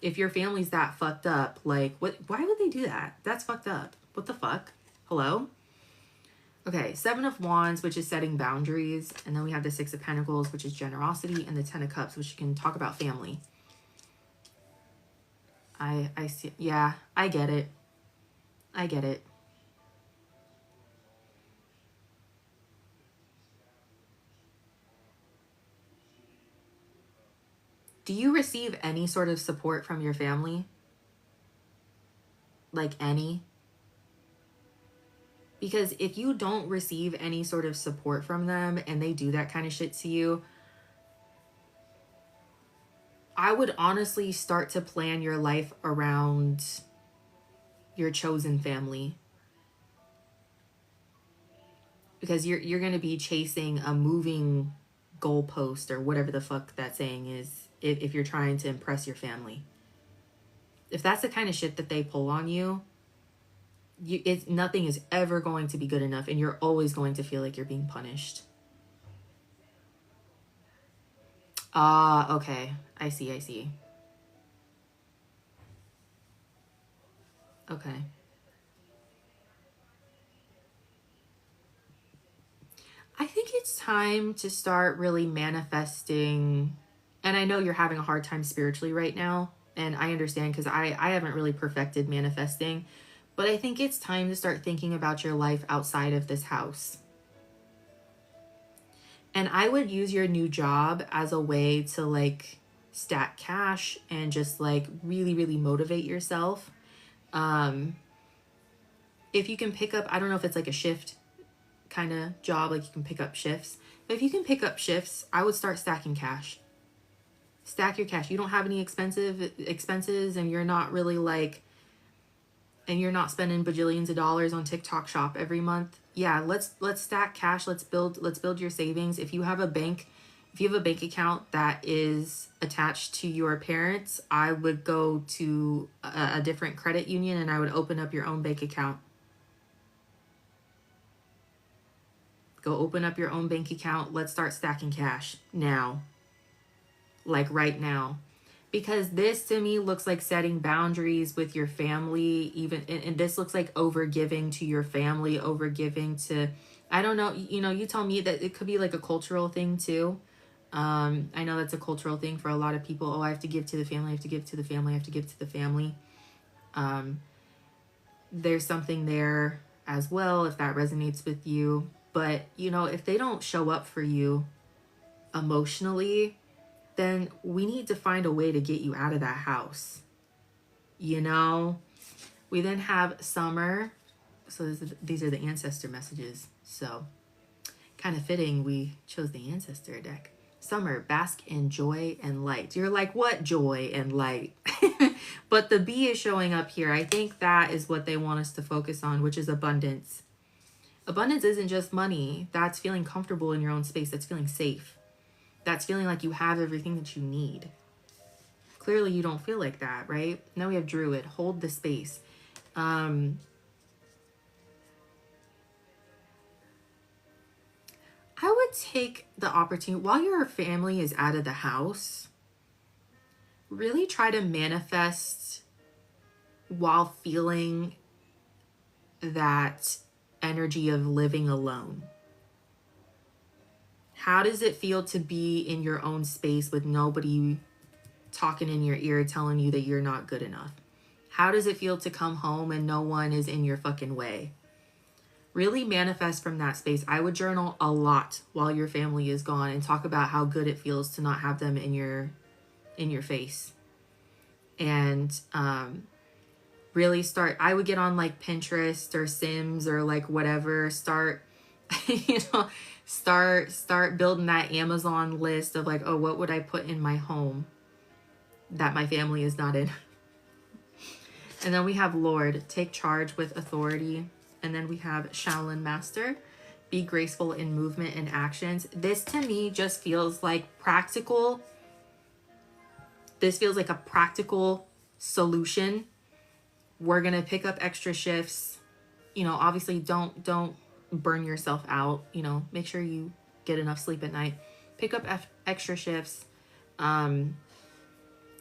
if your family's that fucked up, like, why would they do that? That's fucked up. What the fuck? Hello? Okay, 7 of Wands, which is setting boundaries. And then we have the 6 of Pentacles, which is generosity. And the 10 of Cups, which you can talk about family. I see. Yeah, I get it. I get it. Do you receive any sort of support from your family? Like any? Because if you don't receive any sort of support from them and they do that kind of shit to you, I would honestly start to plan your life around your chosen family. Because you're going to be chasing a moving goalpost or whatever the fuck that saying is if you're trying to impress your family. If that's the kind of shit that they pull on you, nothing is ever going to be good enough, and you're always going to feel like you're being punished. Ah, okay. I see. Okay. I think it's time to start really manifesting. And I know you're having a hard time spiritually right now, and I understand because I haven't really perfected manifesting. But I think it's time to start thinking about your life outside of this house. And I would use your new job as a way to like stack cash and just like really, really motivate yourself. If you can pick up, I don't know if it's like a shift kind of job, like you can pick up shifts. But if you can pick up shifts, I would start stacking cash. Stack your cash. You don't have any expenses and you're not really like, and you're not spending bajillions of dollars on TikTok shop every month. Yeah, let's stack cash. Let's build your savings. If you have a bank account that is attached to your parents, I would go to a different credit union and I would open up your own bank account. Go open up your own bank account. Let's start stacking cash now. Like right now. Because this to me looks like setting boundaries with your family, even, and this looks like overgiving to your family, overgiving to, I don't know, you tell me that it could be like a cultural thing too. I know that's a cultural thing for a lot of people. Oh, I have to give to the family, I have to give to the family, I have to give to the family. There's something there as well if that resonates with you. But, if they don't show up for you emotionally, then we need to find a way to get you out of that house. We then have Summer. So these are the ancestor messages. So kind of fitting we chose the ancestor deck. Summer, bask in joy and light. You're like, what joy and light? But the bee is showing up here. I think that is what they want us to focus on, which is abundance. Abundance isn't just money. That's feeling comfortable in your own space. That's feeling safe. That's feeling like you have everything that you need. Clearly you don't feel like that, right? Now we have Druid. Hold the space. I would take the opportunity, while your family is out of the house, really try to manifest while feeling that energy of living alone. How does it feel to be in your own space with nobody talking in your ear telling you that you're not good enough? How does it feel to come home and no one is in your fucking way? Really manifest from that space. I would journal a lot while your family is gone and talk about how good it feels to not have them in your face. And really start, I would get on like Pinterest or Sims or like whatever, start start building that Amazon list of like, oh, what would I put in my home that my family is not in? And then we have Lord, take charge with authority. And then we have Shaolin Master, be graceful in movement and actions. This to me just feels like practical. This feels like a practical solution We're going to pick up extra shifts. You know, obviously don't burn yourself out. You know, make sure you get enough sleep at night. Pick up extra shifts.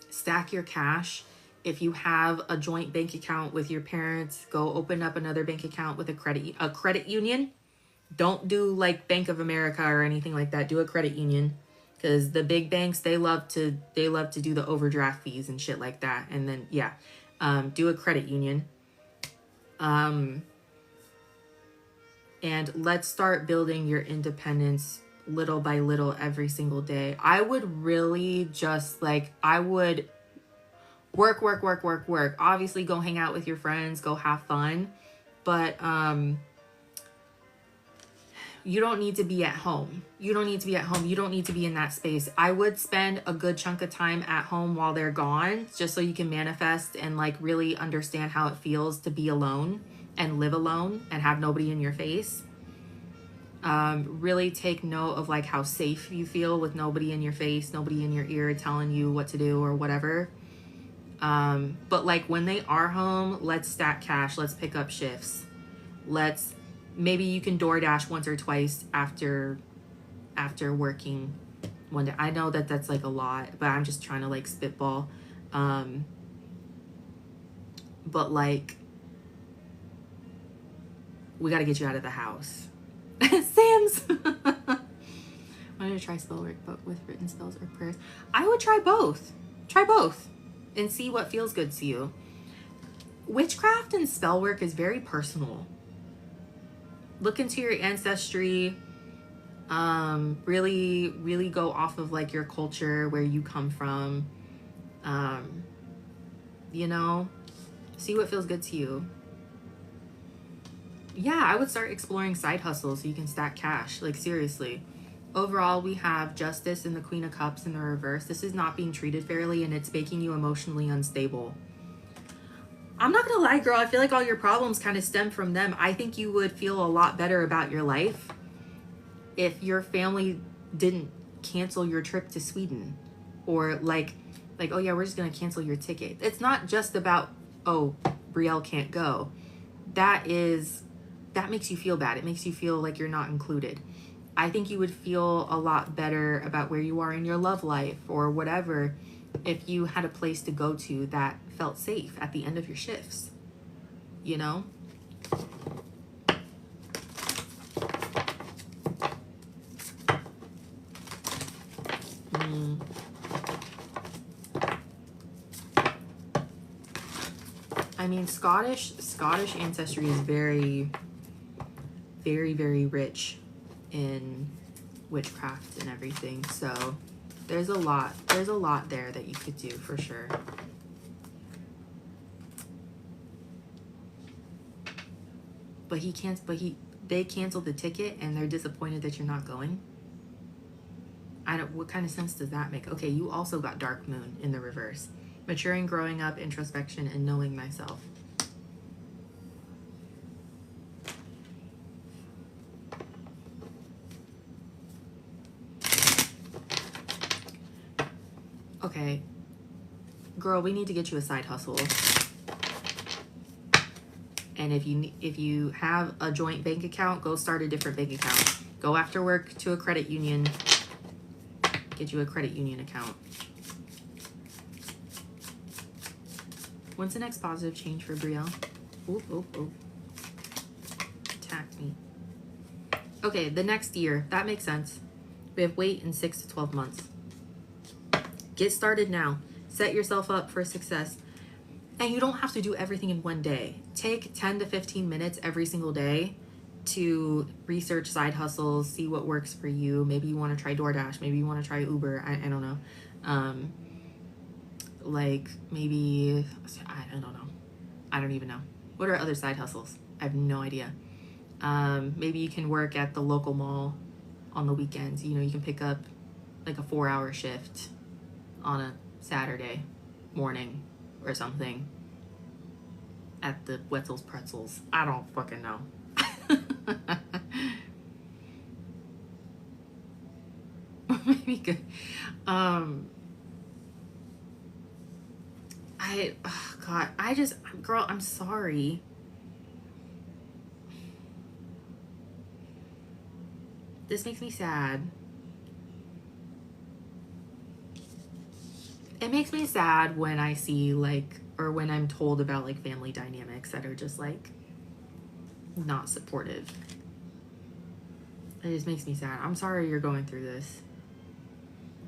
Stack your cash. If you have a joint bank account with your parents, go open up another bank account with a credit union. Don't do like Bank of America or anything like that. Do a credit union, because the big banks, they love to do the overdraft fees and shit like that. And then yeah, do a credit union. And let's start building your independence little by little every single day. I would really just like, I would work. Obviously go hang out with your friends, go have fun. But you don't need to be at home. You don't need to be at home. You don't need to be in that space. I would spend a good chunk of time at home while they're gone, just so you can manifest and like really understand how it feels to be alone and live alone and have nobody in your face. Really take note of like how safe you feel with nobody in your face, nobody in your ear telling you what to do or whatever. But like when they are home, let's stack cash. Let's pick up shifts. Maybe you can DoorDash once or twice after working one day. I know that that's like a lot, but I'm just trying to like spitball. But like, we got to get you out of the house. Sam's. Wanted to try spell work, but with written spells or prayers. I would try both. Try both and see what feels good to you. Witchcraft and spell work is very personal. Look into your ancestry. Really go off of like your culture, where you come from. You know, see what feels good to you. Yeah, I would start exploring side hustles so you can stack cash. Like seriously. Overall, we have Justice and the Queen of Cups in the reverse. This is not being treated fairly, and it's making you emotionally unstable. I'm not gonna lie, girl, I feel like all your problems kind of stem from them. I think you would feel a lot better about your life if your family didn't cancel your trip to Sweden. Or like, oh yeah, we're just gonna cancel your ticket. It's not just about, oh, Brielle can't go. That makes you feel bad. It makes you feel like you're not included. I think you would feel a lot better about where you are in your love life or whatever if you had a place to go to that felt safe at the end of your shifts, you know? I mean, Scottish ancestry is very, very, very rich in witchcraft and everything. So there's a lot there that you could do for sure. But they canceled the ticket and they're disappointed that you're not going. What kind of sense does that make? Okay, you also got Dark Moon in the reverse. Maturing, growing up, introspection, and knowing myself. Okay, girl, we need to get you a side hustle. And if you have a joint bank account, go start a different bank account. Go after work to a credit union. Get you a credit union account. When's the next positive change for Brielle? Oh. Attack me. Okay, the next year. That makes sense. We have wait in 6 to 12 months. Get started now. Set yourself up for success. And you don't have to do everything in one day. Take 10 to 15 minutes every single day to research side hustles, see what works for you. Maybe you want to try DoorDash. Maybe you want to try Uber. I don't know. Like maybe, I don't know. I don't even know. What are other side hustles? I have no idea. Maybe you can work at the local mall on the weekends. You know, you can pick up like a 4-hour shift on a Saturday morning or something at the Wetzel's Pretzels. I don't fucking know. Maybe good. God, girl, I'm sorry. This makes me sad. It makes me sad when I see, like, or when I'm told about, like, family dynamics that are just, like, not supportive. It just makes me sad. I'm sorry you're going through this.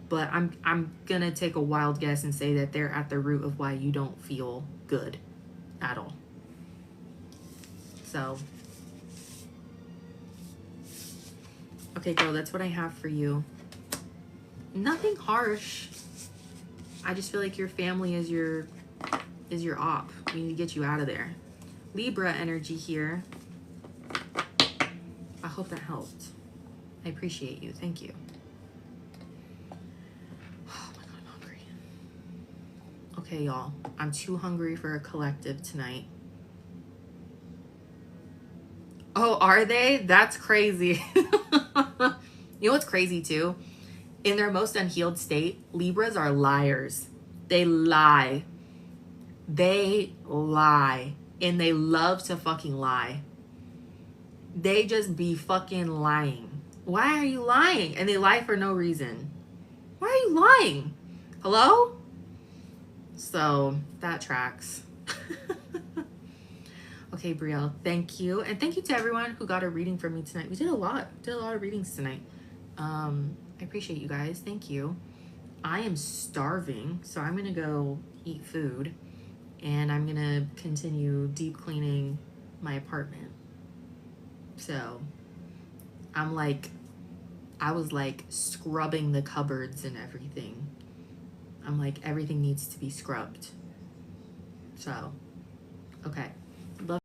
But I'm gonna take a wild guess and say that they're at the root of why you don't feel good at all. So, okay, girl, that's what I have for you. Nothing harsh. I just feel like your family is your op. We need to get you out of there. Libra energy here. I hope that helped. I appreciate you. Thank you. Oh my God, I'm hungry. Okay, y'all. I'm too hungry for a collective tonight. Oh, are they? That's crazy. You know what's crazy too? In their most unhealed state, Libras are liars. They lie. They lie. And they love to fucking lie. They just be fucking lying. Why are you lying? And they lie for no reason. Why are you lying? Hello? So that tracks. Okay, Brielle, thank you. And thank you to everyone who got a reading from me tonight. We did a lot. Did a lot of readings tonight. I appreciate you guys. Thank you. I am starving, so I'm going to go eat food. And I'm going to continue deep cleaning my apartment. So I was like scrubbing the cupboards and everything. I'm like, everything needs to be scrubbed. So, okay.